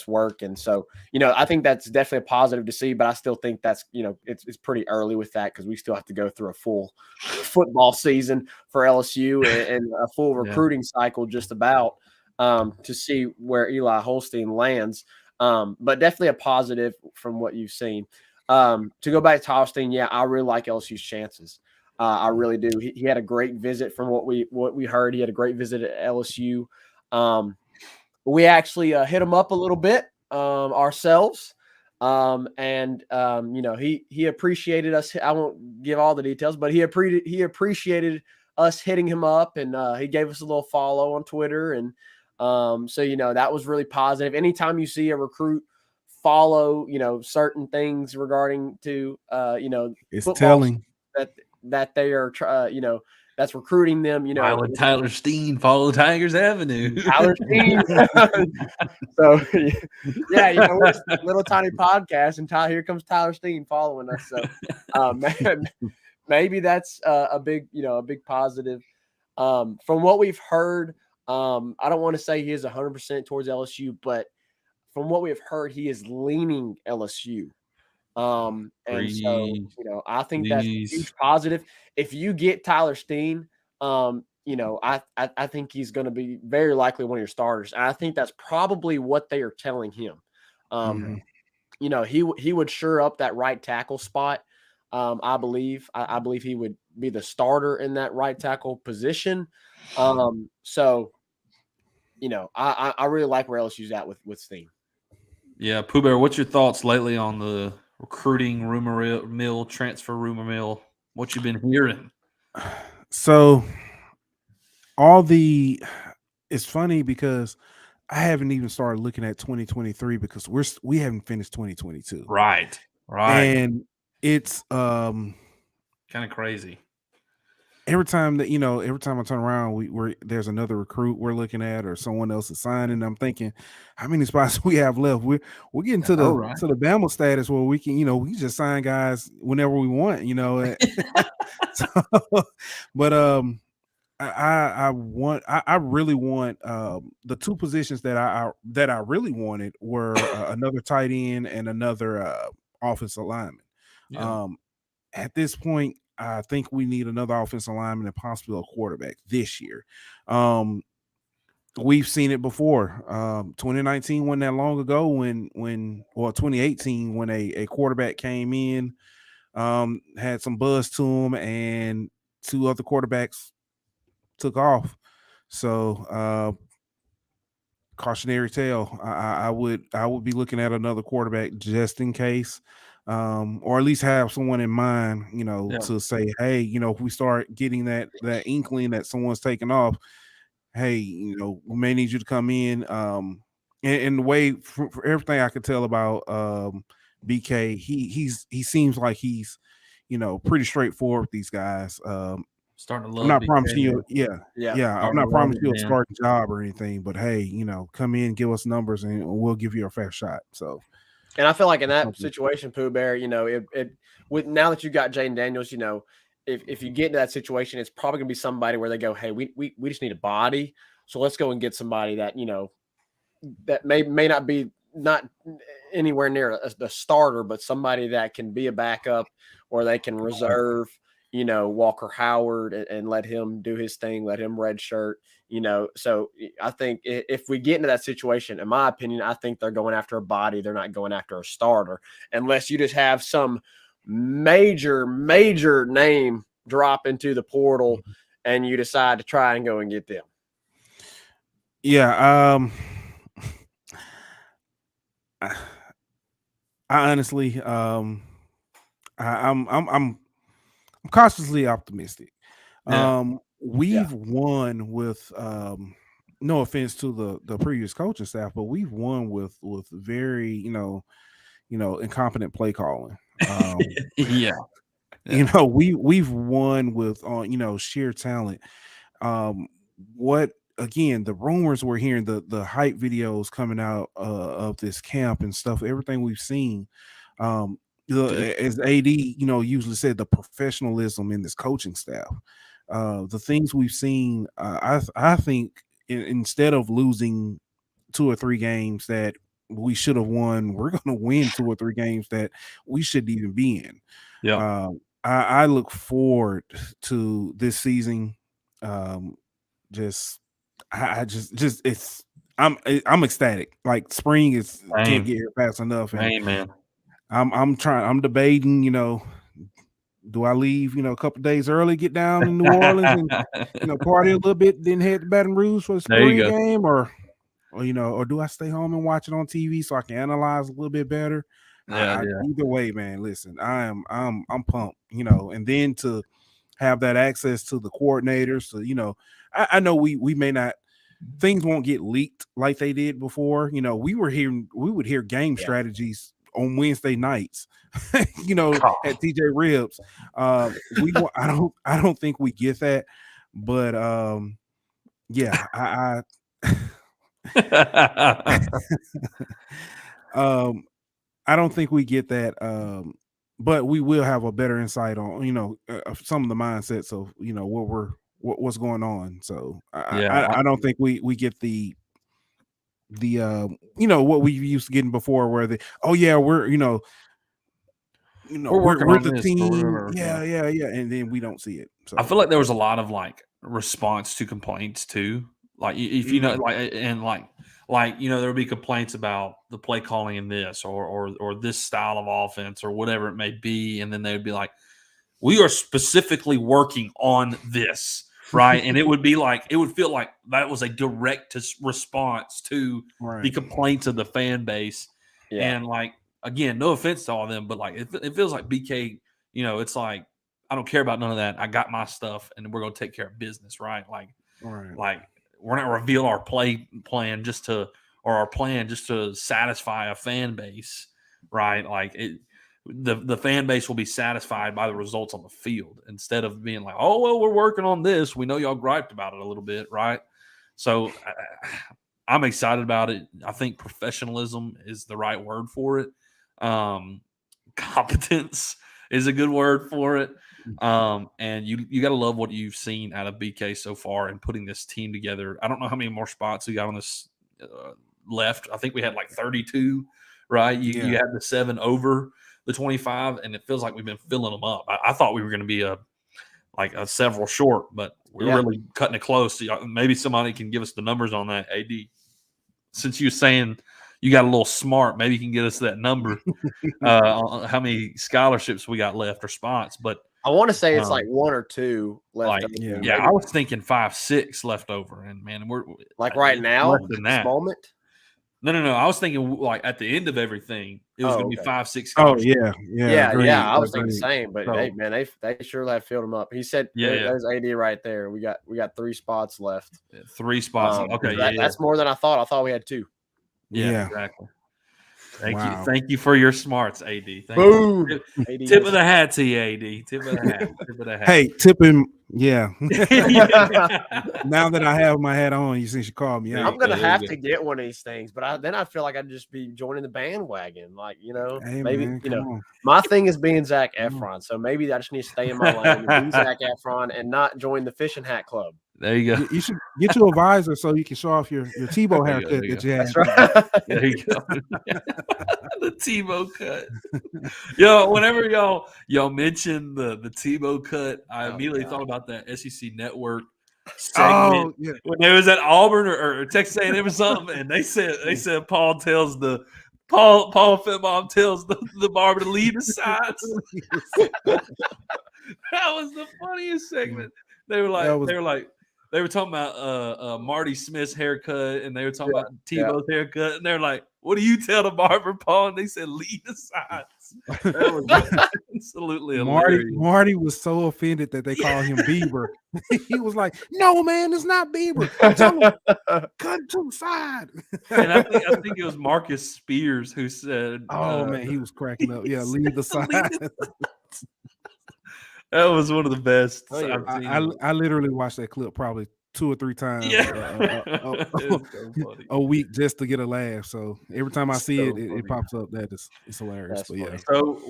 work. And so, I think that's definitely a positive to see, but I still think that's, it's pretty early with that because we still have to go through a full football season for LSU and a full recruiting cycle just about to see where Eli Holstein lands. But definitely a positive from what you've seen. To go back to Tyler Steen, I really like LSU's chances. I really do. He had a great visit from what we heard. He had a great visit at LSU. We actually hit him up a little bit ourselves. He appreciated us. I won't give all the details, but he appreciated us hitting him up, and he gave us a little follow on Twitter. And so that was really positive. Anytime you see a recruit follow, certain things regarding to, It's football telling that they are, that's recruiting them, Why would Tyler Steen follow Tigers Avenue? Tyler Steen. So, we're just a little tiny podcast, and here comes Tyler Steen following us. So, maybe that's a big positive. From what we've heard, I don't want to say he is 100% towards LSU, but from what we've heard, he is leaning LSU. And so, I think that's a huge positive. If you get Tyler Steen, I think he's going to be very likely one of your starters. And I think that's probably what they are telling him. He would sure up that right tackle spot. I believe he would be the starter in that right tackle position. So, I really like where LSU's at with Steen. Yeah, Pooh Bear, what's your thoughts lately on the recruiting rumor mill, transfer rumor mill? What you been hearing? So it's funny because I haven't even started looking at 2023 because we haven't finished 2022. Right. And it's kind of crazy. Every time I turn around, there's another recruit we're looking at, or someone else is signing. I'm thinking, how many spots we have left? We're getting to the Bama status where we can, we can just sign guys whenever we want, But I really want the two positions that I really wanted were another tight end and another offensive lineman. Yeah. At this point, I think we need another offensive lineman and possibly a quarterback this year. We've seen it before. 2019 wasn't that long ago when 2018 when a quarterback came in, had some buzz to him, and 2 other quarterbacks took off. So cautionary tale. I would be looking at another quarterback just in case. Or at least have someone in mind, to say, hey, if we start getting that inkling that someone's taking off, hey, we may need you to come in. And the way for everything I could tell about BK, he seems like he's, pretty straightforward with these guys. Starting to love. I'm not BK, promising you, I'm not promising you a starting job or anything, but hey, come in, give us numbers, and we'll give you a fair shot. So. And I feel like in that situation, Pooh Bear, with now that you got Jaden Daniels, if you get into that situation, it's probably gonna be somebody where they go, hey, we just need a body, so let's go and get somebody that that may not anywhere near the starter, but somebody that can be a backup, or they can reserve, Walker Howard and let him do his thing, let him redshirt, So I think if we get into that situation, in my opinion, I think they're going after a body. They're not going after a starter, unless you just have some major name drop into the portal and you decide to try and go and get them. Yeah. I honestly, I'm cautiously optimistic. We've won with no offense to the previous coaching staff, but we've won with very incompetent play calling. We've won with on sheer talent. What again? The rumors we're hearing, the hype videos coming out of this camp and stuff, everything we've seen. As AD usually said, the professionalism in this coaching staff, the things we've seen. I think instead of losing 2 or 3 games that we should have won, we're going to win 2 or 3 games that we shouldn't even be in. Yeah. I look forward to this season. I'm ecstatic. Like spring can't get here fast enough. And man. I'm debating, do I leave, a couple days early, get down in New Orleans and party a little bit, then head to Baton Rouge for the spring game, or do I stay home and watch it on TV so I can analyze a little bit better? Either way, man, listen, I'm pumped, and then to have that access to the coordinators. So, I know we may not, things won't get leaked like they did before. We would hear game strategies on Wednesday nights, at TJ Ribs. I don't think we get that, but I I don't think we get that. But we will have a better insight on, some of the mindsets of, what's going on. So I don't think we get the what we used to getting before, where we're we're the team. Yeah. And then we don't see it. So I feel like there was a lot of response to complaints too. Like if there would be complaints about the play calling in this or this style of offense or whatever it may be, and then they would be like, "We are specifically working on this." Right. And it would feel like that was a direct response to the complaints of the fan base. Yeah. And again, no offense to all of them, but it feels like BK, it's like, I don't care about none of that. I got my stuff and we're going to take care of business. Right. We're not reveal our plan just to satisfy a fan base. Right. The fan base will be satisfied by the results on the field instead of being like, oh, well, we're working on this. We know y'all griped about it a little bit, right? So I'm excited about it. I think professionalism is the right word for it. Competence is a good word for it. And you got to love what you've seen out of BK so far and putting this team together. I don't know how many more spots we got on this left. I think we had 32, right? You had the 7 over the 25, and it feels like we've been filling them up. I thought we were going to be a several short, but we're really cutting it close. Maybe somebody can give us the numbers on that, AD. Since you're saying you got a little smart, maybe you can get us that number on how many scholarships we got left or spots. But I want to say it's 1 or 2 left. I was thinking 5, 6 left over, and man, we're right now less than that. This moment. No. I was thinking at the end of everything, it was going to be 5, 6. Oh yeah. I was thinking the same, but they sure have filled them up. He said, "There's AD right there. We got 3 spots left. 3 spots. Okay, that's more than I thought. I thought we had 2. Yeah, exactly. Thank you for your smarts, AD. Thank Boom. you. AD Tip is- of the hat to you, AD. Tip of the hat. Tip of the hat. Hey, tipping. Yeah. Yeah. Now that I have my hat on, you since you called me There out. I'm gonna there you have go. to get one of these things, but then I feel like I'd just be joining the bandwagon. Like, Hey, maybe man, come on. my thing is being Zach Come on. Efron, so maybe I just need to stay in my lane and be Zach Efron and not join the fishing hat club. There you go. You should get you a visor so you can show off your Tebow There you go, haircut there you that you had. That's right. There you go. The Tebow cut. Yo, whenever y'all mention the Tebow cut, I immediately thought about that SEC Network segment Oh, yeah. when they was at Auburn or Texas A&M or something, and they said Paul Fitbaum tells the barber to leave the sides. That was the funniest segment. They were talking about Marty Smith's haircut, and they were talking about Tebow's haircut, and they're like, "What do you tell the barber, Paul?" And they said, "Leave the sides." That was absolutely hilarious. Marty was so offended that they called him Bieber. He was like, "No, man, it's not Bieber. Tell him cut it to the side." And I think it was Marcus Spears who said, Oh man, he was cracking up. Yeah, leave the side. That was one of the best Oh, yeah. I've seen. I literally watched that clip probably 2 or 3 times It's so funny. a week just to get a laugh. So every time I see So it funny. pops up. It's hilarious. That's But yeah, funny. So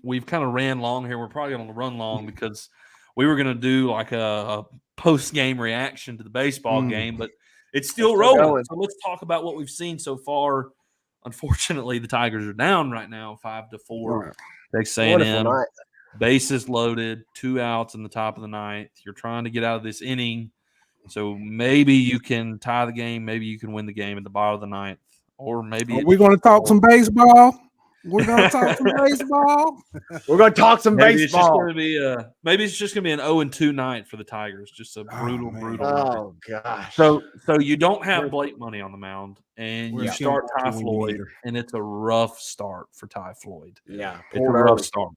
we've kind of ran long here. We're probably going to run long because we were going to do like a post game reaction to the baseball game, but it's still rolling. going. So let's talk about what we've seen so far. Unfortunately, the Tigers are down right now, 5-4. Right. Texas Wonderful A&M. night. Bases loaded, 2 outs in the top of the ninth. You're trying to get out of this inning. So maybe you can tie the game. Maybe you can win the game at the bottom of the ninth. Or maybe we're going to talk some baseball. We're going to talk some baseball. We're gonna talk some maybe it's just baseball. going to be maybe it's just going to be an 0-2 night for the Tigers. Just a brutal, man. brutal night. Oh gosh. So you don't have Blake Money on the mound, and you Yeah. start Ty When you Floyd, need her. and it's a rough start for Ty Floyd. Yeah, It's a rough start.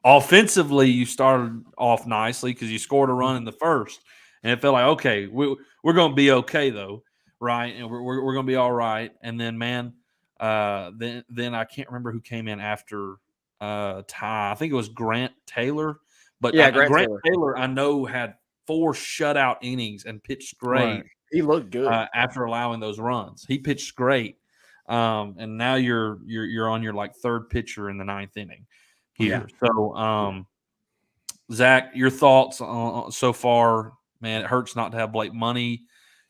Offensively, you started off nicely because you scored a run in the first, and it felt like, okay, we're going to be okay though, right? And we're going to be all right. And then, man, then I can't remember who came in after Ty. I think it was Grant Taylor, but Grant Taylor I know had 4 shutout innings and pitched great. Right. He looked good after allowing those runs. He pitched great, and now you're on your like 3rd pitcher in the 9th inning here. So, Zach, your thoughts so far? Man, it hurts not to have Blake Money.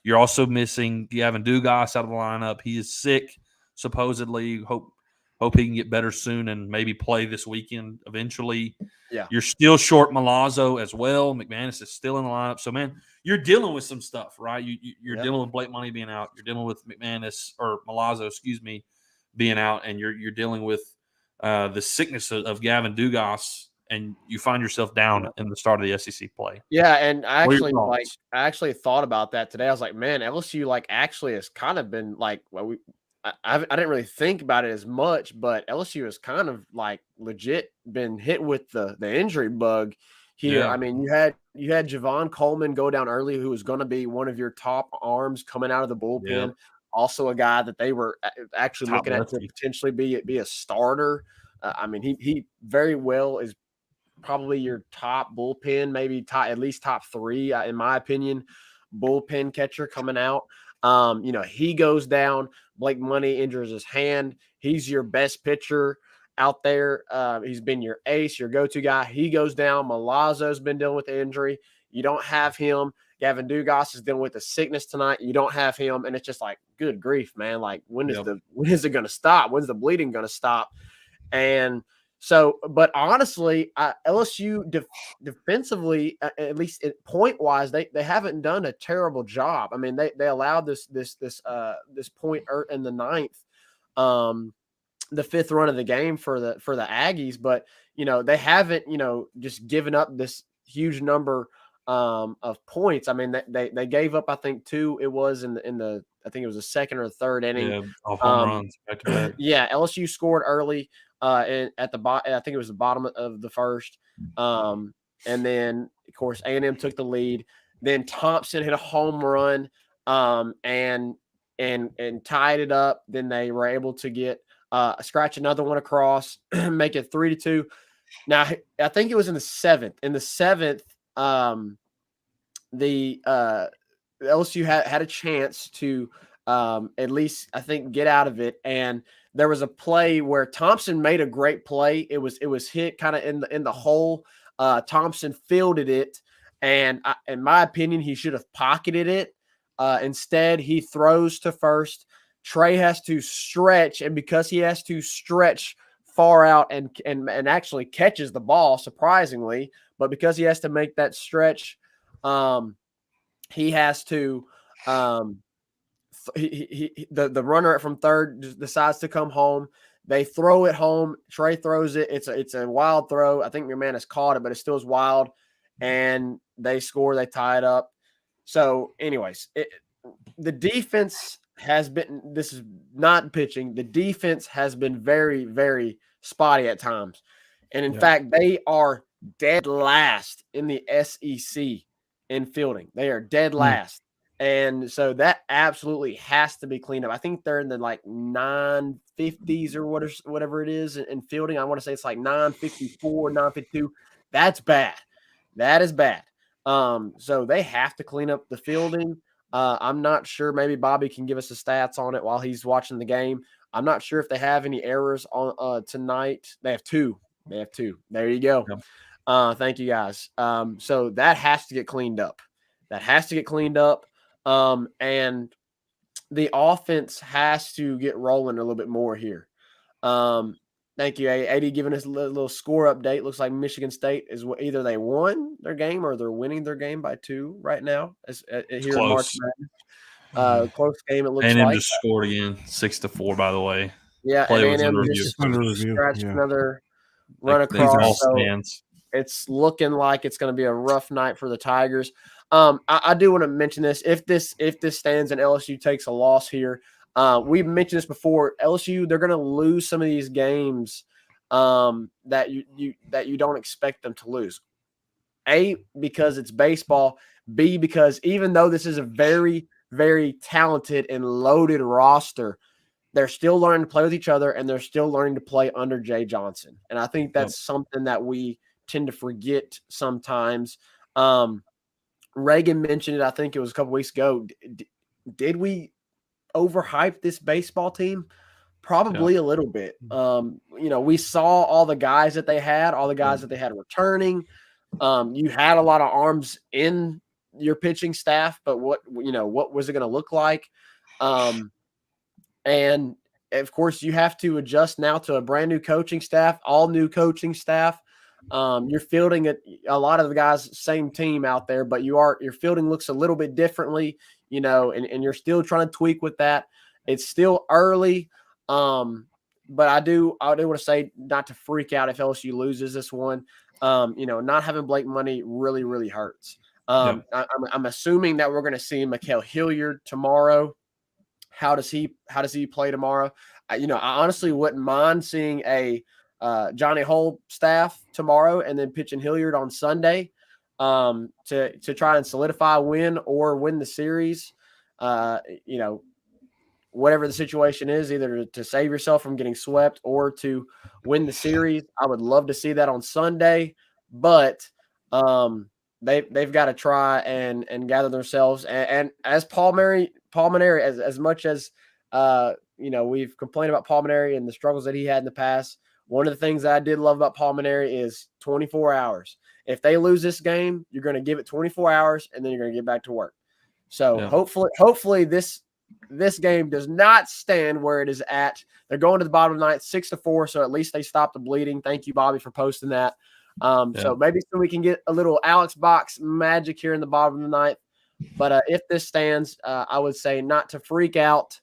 You're also missing Gavin Dugas out of the lineup. He is sick, supposedly. Hope he can get better soon and maybe play this weekend eventually. Yeah. You're still short Milazzo as well. McManus is still in the lineup. So, man, you're dealing with some stuff, right? You're dealing with Blake Money being out. You're dealing with McManus or Milazzo, being out, and you're dealing with the sickness of Gavin Dugas, and you find yourself down in the start of the SEC play. Yeah, and I What actually thought about that today. I was like, man, LSU actually has kind of been like, well, I didn't really think about it as much, but LSU has kind of like legit been hit with the injury bug here. Yeah. I mean, you had Javon Coleman go down early, who was going to be one of your top arms coming out of the bullpen. Yeah. Also, a guy that they were actually Top looking at to potentially be a starter. I mean, he very well is probably your top bullpen, maybe at least top 3, in my opinion, bullpen catcher coming out. He goes down. Blake Money injures his hand. He's your best pitcher out there. He's been your ace, your go-to guy. He goes down. Milazzo's been dealing with the injury. You don't have him. Gavin Dugas is dealing with the sickness tonight. You don't have him, and it's just like, good grief, man. Like, when is it going to stop? When's the bleeding going to stop? And so, but honestly, LSU defensively, at least point-wise, they haven't done a terrible job. I mean, they allowed this point in the 9th, the 5th run of the game for the Aggies, but they haven't just given up this huge number of points. I mean, they gave up, I think, 2. It was in the I think it was the 2nd or 3rd inning. Yeah, off home runs back to back. Yeah, LSU scored early. At the bottom, I think it was the bottom of the 1st, and then of course A&M took the lead. Then Thompson hit a home run, and and tied it up. Then they were able to get scratch another one across, make it 3-2. Now I think it was in the seventh. In the seventh, the LSU had a chance to at least I think get out of it, and there was a play where Thompson made a great play. It was hit kind of in the hole. Thompson fielded it, and in my opinion, he should have pocketed it. Instead, he throws to first. Trey has to stretch, and because he has to stretch far out and actually catches the ball, surprisingly, but because he has to make that stretch, he has to the runner from third decides to come home. They throw it home. Trey throws it. It's a wild throw. I think McManus caught it, but it still is wild. And they score. They tie it up. So, anyways, the defense has been. This is not pitching. The defense has been very, very spotty at times, and in fact, they are dead last in the SEC in fielding. They are dead last. And so that absolutely has to be cleaned up. I think they're in the like 950s or whatever it is in fielding. I want to say it's like 954, 952. That's bad. That is bad. So they have to clean up the fielding. I'm not sure. Maybe Bobby can give us the stats on it while he's watching the game. I'm not sure if they have any errors on tonight. They have two. There you go. Thank you guys. So that has to get cleaned up. And the offense has to get rolling a little bit more here. Thank you, AD, giving us a little score update. Looks like Michigan State is either they won their game or they're winning their game by 2 right now. Here in March Madness. Close game, it looks A&M like. just scored again, 6-4, by the way. Yeah, Play and A&M just scratched another run across. So it's looking like it's going to be a rough night for the Tigers. I do want to mention this. If this stands and LSU takes a loss here, we've mentioned this before. LSU, they're going to lose some of these games that you don't expect them to lose. A, because it's baseball. B, because even though this is a very, very talented and loaded roster, they're still learning to play with each other, and they're still learning to play under Jay Johnson. And I think that's something that we tend to forget sometimes. Reagan mentioned it, I think it was a couple weeks ago. Did we overhype this baseball team? Probably a little bit. We saw all the guys that they had, returning. You had a lot of arms in your pitching staff, but what was it going to look like? And of course, you have to adjust now to a brand new coaching staff, all new coaching staff. You're fielding a lot of the guys, same team out there, but your fielding looks a little bit differently, and you're still trying to tweak with that. It's still early. But I do want to say not to freak out if LSU loses this one. Not having Blake Money really, really hurts. I'm assuming that we're going to see Mikael Hilliard tomorrow. How does he play tomorrow? I honestly wouldn't mind seeing a Johnny Hole staff tomorrow and then pitching Hilliard on Sunday to try and solidify a win or win the series. Whatever the situation is, either to save yourself from getting swept or to win the series. I would love to see that on Sunday, but they've got to try and gather themselves. And as Paul Mainieri, as much as we've complained about Paul Mainieri and the struggles that he had in the past, one of the things that I did love about Paul Mainieri is 24 hours. If they lose this game, you're going to give it 24 hours, and then you're going to get back to work. So hopefully this game does not stand where it is at. They're going to the bottom of the ninth, 6-4, so at least they stop the bleeding. Thank you, Bobby, for posting that. So maybe we can get a little Alex Box magic here in the bottom of the ninth. But if this stands, I would say not to freak out.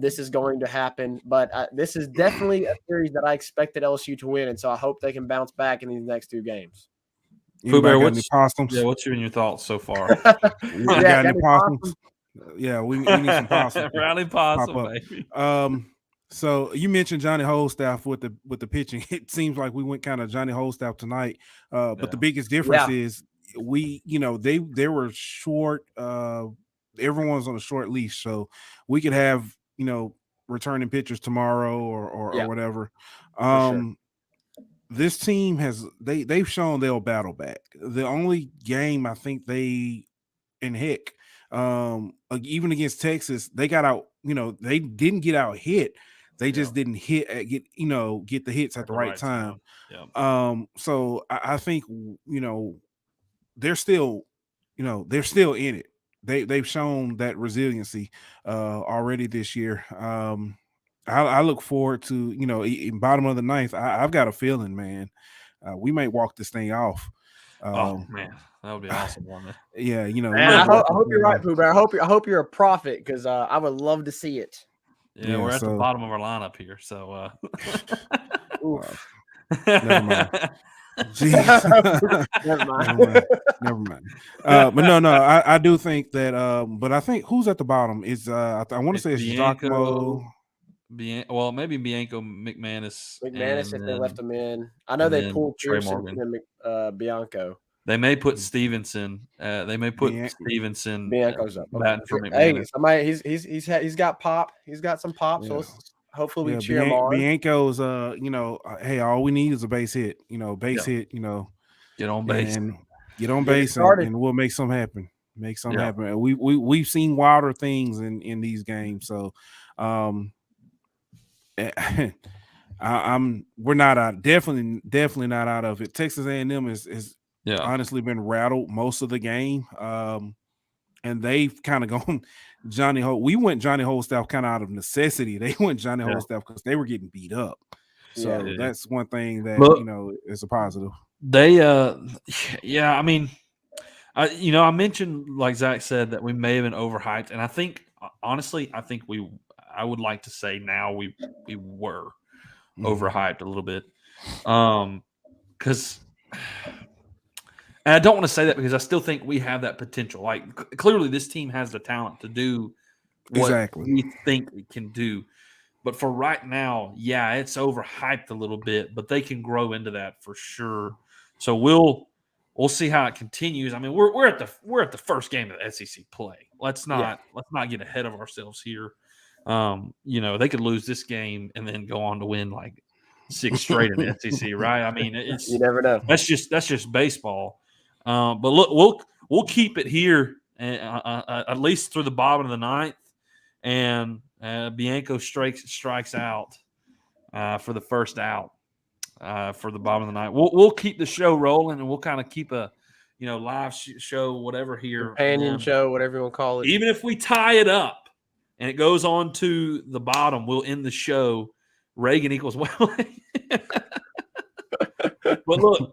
This is going to happen. But this is definitely a series that I expected LSU to win, and so I hope they can bounce back in these next 2 games. Pooh Bear, what's your thoughts so far? Got any possums? Yeah, we need some possums. Rowdy possum, baby. So you mentioned Johnny Holstaff with the pitching. It seems like we went kind of Johnny Holstaff tonight. But the biggest difference is they were short everyone's on a short leash, so we could have returning pitchers tomorrow or Yeah, whatever. for sure. This team they've shown they'll battle back. The only game I think and heck, even against Texas, they got out. They didn't get out hit. They just didn't get the hits at the right time. Yeah. So I think they're still in it. They've shown that resiliency already this year. I look forward to in bottom of the ninth. I've got a feeling, man, we might walk this thing off. Oh man, that would be awesome, wouldn't it? Yeah, we Man, might I walk hope this you're thing right, off. Pooh Bear. I hope you're a prophet because I would love to see it. Yeah, we're at the bottom of our lineup here, so never mind. Never mind. But no, I do think that. But I think who's at the bottom is I want to say it's Giacomo. Well, maybe Bianco, McManus, if they left him in. I know they pulled Trey Pearson Morgan. and Bianco. They may put Stevenson. They may put Stevenson Bianco's up. batting for McManus. Hey, somebody, he's got pop. He's got some pop. Yeah. So hopefully we cheer him on. Bianco's hey, all we need is a base hit. Hit. Get on base and get on base, and we'll make something happen. Happen. We've seen wilder things in these games. So, we're not out. Definitely not out of it. Texas A&M is honestly been rattled most of the game. And they've kind of gone Johnny Ho. We went Johnny Holstaff kind of out of necessity. They went Johnny Holstaff because they were getting beat up. So that's one thing that is a positive. They I mean, I mentioned, like Zach said, that we may have been overhyped, and I think honestly, I would like to say now we were overhyped a little bit, because. And I don't want to say that because I still think we have that potential. Like, clearly, this team has the talent to do what we think it can do. But for right now, yeah, it's overhyped a little bit, but they can grow into that for sure. So we'll see how it continues. I mean, we're at the first game of the SEC play. Let's not get ahead of ourselves here. They could lose this game and then go on to win like 6 straight in the SEC, right? I mean, you never know. That's just baseball. But look, we'll keep it here at least through the bottom of the ninth, and Bianco strikes out for the first out for the bottom of the ninth. We'll keep the show rolling, and we'll kind of keep a live show, whatever here, companion show, whatever you want to call it. Even if we tie it up and it goes on to the bottom, we'll end the show. Reagan equals well. But look,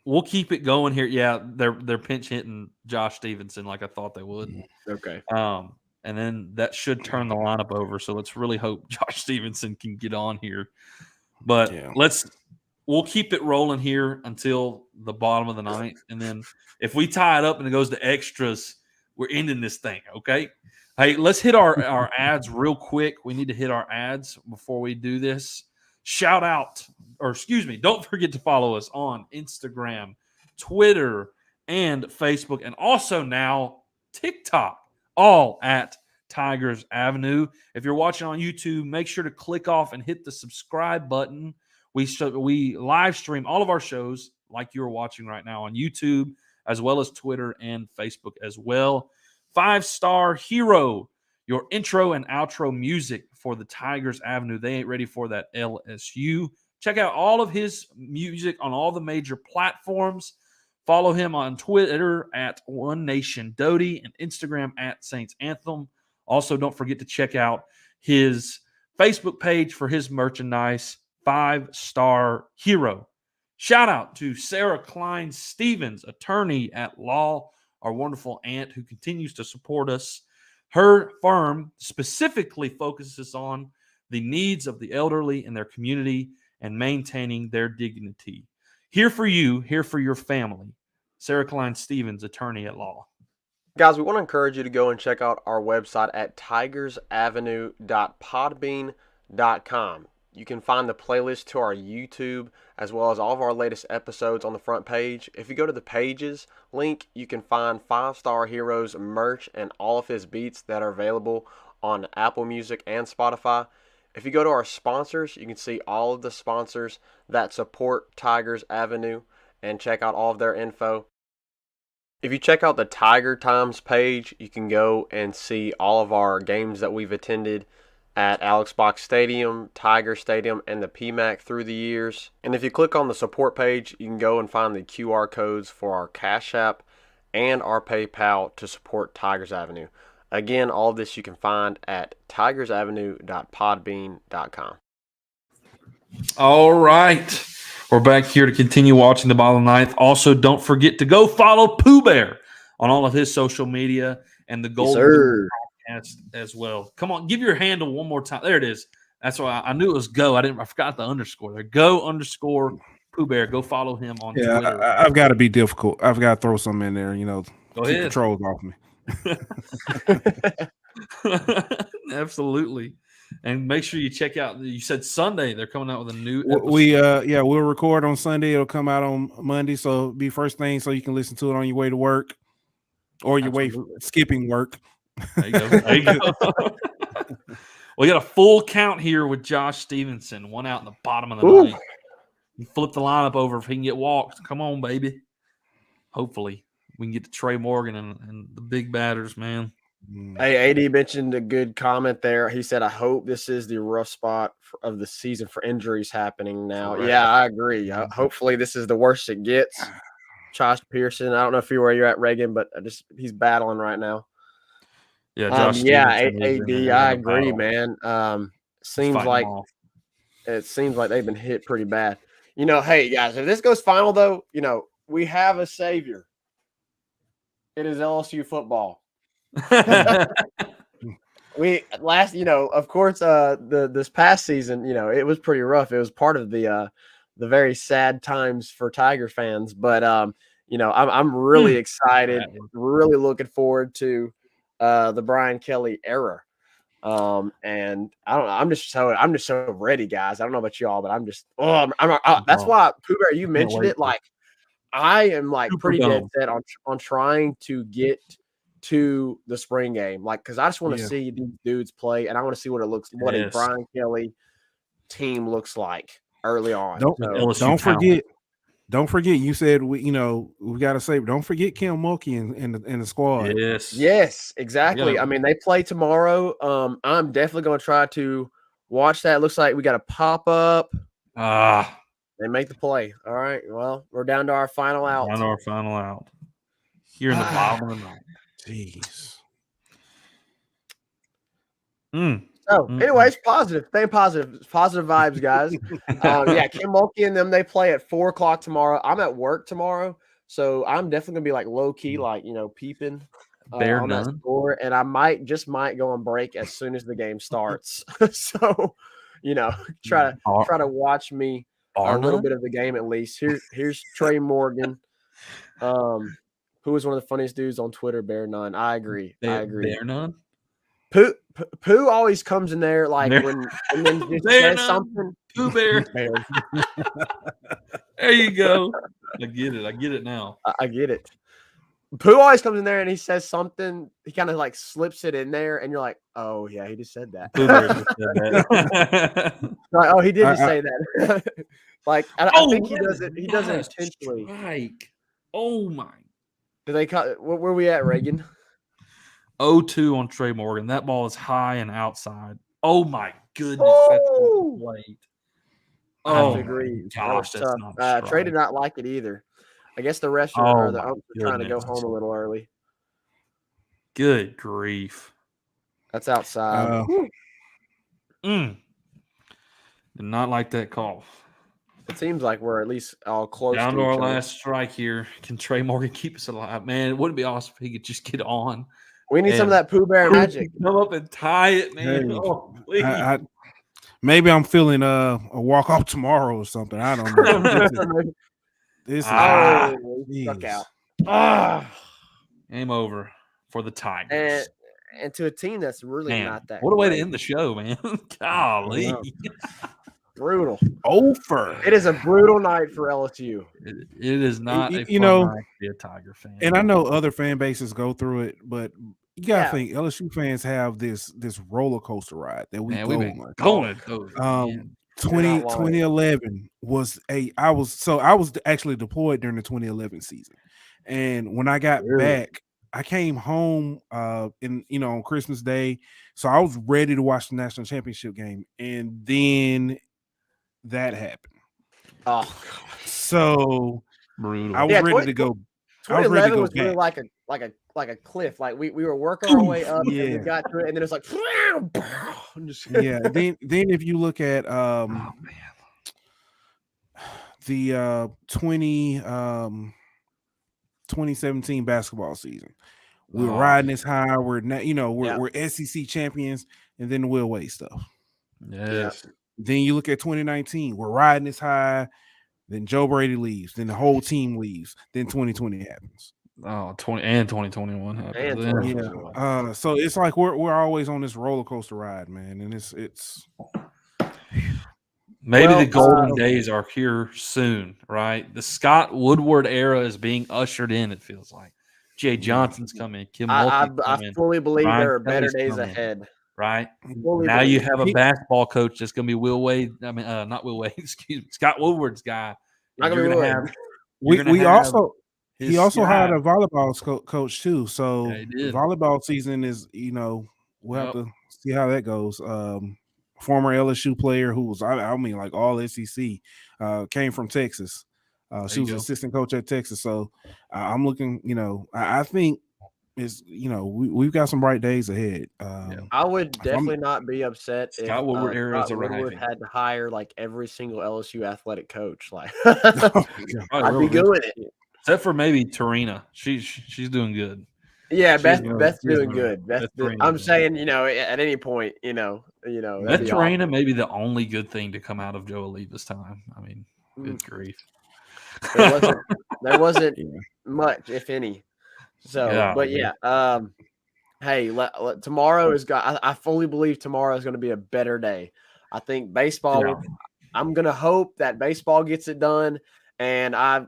we'll keep it going here. Yeah, they're pinch hitting Josh Stevenson like I thought they would. Okay. And then that should turn the lineup over. So let's really hope Josh Stevenson can get on here. But we'll keep it rolling here until the bottom of the ninth. And then if we tie it up and it goes to extras, we're ending this thing, okay? Hey, let's hit our ads real quick. We need to hit our ads before we do this. Don't forget to follow us on Instagram, Twitter, and Facebook, and also now TikTok, all at Tigers Avenue. If you're watching on YouTube, make sure to click off and hit the subscribe button. We live stream all of our shows like you're watching right now on YouTube, as well as Twitter and Facebook as well. 5-Star Hero, your intro and outro music for the Tigers Avenue. They ain't ready for that LSU. Check out all of his music on all the major platforms. Follow him on Twitter at One Nation Doty and Instagram at Saints Anthem. Also, don't forget to check out his Facebook page for his merchandise, 5-Star Hero. Shout out to Sarah Klein Stevens, attorney at law, our wonderful aunt who continues to support us. Her firm specifically focuses on the needs of the elderly in their community and maintaining their dignity. Here for you, here for your family. Sarah Klein Stevens, attorney at law. Guys, we want to encourage you to go and check out our website at tigersavenue.podbean.com. You can find the playlist to our YouTube as well as all of our latest episodes on the front page. If you go to the pages link, you can find 5-Star Heroes merch and all of his beats that are available on Apple Music and Spotify. If you go to our sponsors, you can see all of the sponsors that support Tigers Avenue and check out all of their info. If you check out the Tiger Times page, you can go and see all of our games that we've attended at Alex Box Stadium, Tiger Stadium, and the PMAC through the years. And if you click on the support page, you can go and find the QR codes for our Cash App and our PayPal to support Tigers Avenue. Again, all of this you can find at tigersavenue.podbean.com. All right. We're back here to continue watching the bottom of the ninth. Also, don't forget to go follow Pooh Bear on all of his social media and the Golden Boot podcast as well. Come on, give your handle one more time. There it is. That's why I knew it was go. I forgot the underscore there. Go_Pooh Bear. Go follow him on Twitter. I've got to be difficult. I've got to throw something in there, Go keep ahead. the trolls off me. Absolutely. And make sure you check out. You said Sunday they're coming out with a new episode. We'll record on Sunday. It'll come out on Monday, so it'll be first thing, so you can listen to it on your way to work or your way skipping work. There you go. There you go. We got a full count here with Josh Stevenson. One out in the bottom of the ninth. You flip the lineup over if he can get walked. Come on, baby. Hopefully we can get to Trey Morgan and the big batters, man. Hey, AD mentioned a good comment there. He said, I hope this is the rough spot of the season for injuries happening now. Correct. Yeah, I agree. Hopefully this is the worst it gets. Josh Pearson, I don't know if you're where you're at, Reagan, but he's battling right now. Yeah, Josh AD, I agree, man. Seems like they've been hit pretty bad. Hey, guys, if this goes final, though, we have a savior. It is LSU football. Of course, this past season, it was pretty rough. It was part of the very sad times for Tiger fans, but I'm really excited, really looking forward to the Brian Kelly era. And I don't know, I'm just so ready, guys. I don't know about y'all, but I'm just that's why, Pooh Bear, you mentioned it. Like, I am pretty dead set on trying to get to the spring game, because I just want to see these dudes play, and I want to see what a Brian Kelly team looks like early on. Don't forget. You said we got to say. Don't forget Kim Mulkey in the squad. Yes, exactly. I mean, they play tomorrow. I'm definitely going to try to watch that. It looks like we got a pop up. They make the play. All right. Well, we're down to our final out. Here in the bottom of the ninth. Jeez. So, anyways, positive. Stay positive. Positive vibes, guys. Kim Mulkey and them, they play at 4:00 tomorrow. I'm at work tomorrow, so I'm definitely gonna be low key, peeping on that score, and I might go on break as soon as the game starts. So, try to watch me a little bit of the game at least. Here's Trey Morgan. Who is one of the funniest dudes on Twitter, Bear None. I agree. Bear None? Pooh always comes in there when and then just says something. Pooh Bear. There you go. I get it now. I get it. Pooh always comes in there and he says something. He kind of slips it in there, and you're like, "Oh yeah, he just said that." Pooh Bear just said that. Like, oh, he did just say that. I think he does it. He does it intentionally. Strike. Oh my. Do they cut? Where we at, Reagan? 0-2 on Trey Morgan. That ball is high and outside. Oh my goodness. That's late. Oh, I agree. Gosh, that's not Trey did not like it either. I guess the rest are trying to go home a little early. Good grief. That's outside. Did not like that call. It seems like we're at least all close down to our last strike here. Can Trey Morgan keep us alive? Man, it wouldn't be awesome if he could just get on. We need some of that Pooh Bear magic. Come up and tie it, man. Hey, maybe I'm feeling a walk off tomorrow or something. I don't know. This is stuck out. Game over for the Tigers. And to a team that's really not that. What a way to end the show, man. Golly. Brutal. Over. It is a brutal night for LSU. It is not a You fun know, night to be a Tiger fan. And I know other fan bases go through it, but you gotta Yeah. think LSU fans have this roller coaster ride that we Man, go we've been on. going through it, man. 2011 was I was actually deployed during the 2011 season, and when I got back, I came home on Christmas Day, so I was ready to watch the national championship game, and then that happened. Oh, God. So Brutal. I was ready to go. 2011 was really like a cliff. Like we were working our way up, and we got to it, and then it's like, yeah. Then if you look at the 2017 basketball season, we were riding this high. We're not, we're SEC champions, and then the Will Wade stuff. Yes. Then you look at 2019, we're riding this high. Then Joe Brady leaves. Then the whole team leaves. Then 2020 happens. Oh, 2021 happens. So it's like we're always on this roller coaster ride, man, and it's maybe the golden days are here soon, right? The Scott Woodward era is being ushered in. It feels like Jay Johnson's coming. Kim Mulkey's coming. I fully believe Ryan there are better Kelly's days coming, ahead. right? Now you have a basketball coach that's going to be Will Wade. I mean, not Will Wade. Excuse me, Scott Woodward's guy. Not going to be have. He also hired a volleyball coach too. So the volleyball season is, we'll have to see how that goes. Former LSU player who was, I mean, like all SEC, came from Texas. She was assistant coach at Texas. So I'm looking, I think it's, we've got some bright days ahead. I would definitely not be upset if Scott Woodward era is Woodward had to hire like every single LSU athletic coach. Like, I'd be good with it. Except for maybe Tarina. She's doing good. Yeah, Beth's doing good. I'm saying, at any point, Beth Tarina may be the only good thing to come out of Joe Elite this time. I mean, good grief. There wasn't much, if any. So, hey, tomorrow is I fully believe tomorrow is going to be a better day. I think baseball. I'm going to hope that baseball gets it done, and I'm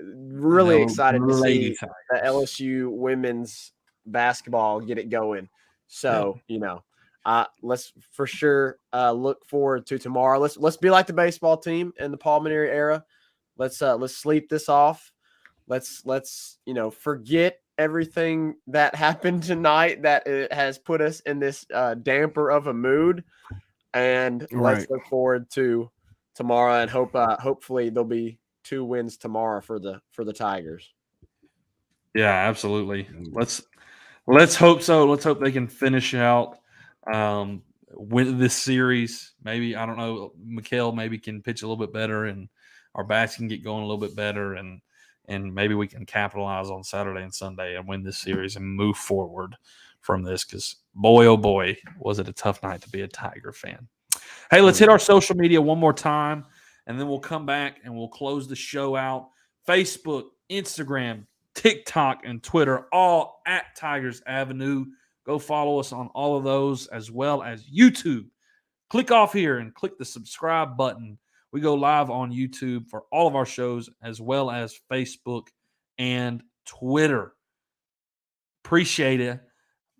really excited to see the LSU women's basketball get it going. So, let's for sure look forward to tomorrow. Let's be like the baseball team in the Pulmonary era. Let's sleep this off. Let's forget everything that happened tonight that it has put us in this damper of a mood, and let's look forward to tomorrow and hopefully there'll be 2 wins tomorrow for the Tigers. Yeah, absolutely. Let's hope so. Let's hope they can finish out win this series. Maybe, I don't know, Mikhail maybe can pitch a little bit better and our bats can get going a little bit better, and maybe we can capitalize on Saturday and Sunday and win this series and move forward from this, because boy, oh boy, was it a tough night to be a Tiger fan. Hey, let's hit our social media one more time, and then we'll come back and we'll close the show out. Facebook, Instagram, TikTok, and Twitter, all at Tigers Avenue. Go follow us on all of those, as well as YouTube. Click off here and click the subscribe button. We go live on YouTube for all of our shows, as well as Facebook and Twitter. Appreciate it.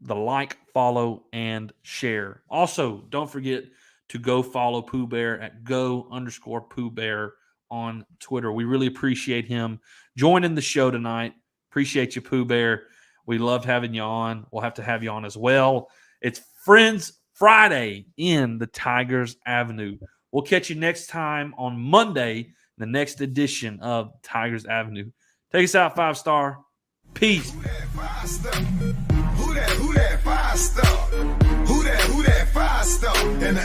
The like, follow, and share. Also, don't forget to go follow Pooh Bear at go_Pooh Bear on Twitter. We really appreciate him joining the show tonight. Appreciate you, Pooh Bear. We loved having you on. We'll have to have you on as well. It's Friends Friday in the Tigers Avenue. We'll catch you next time on Monday, the next edition of Tigers Avenue. Take us out, 5-star. Peace. Who that 5-star? Who that 5-star? In the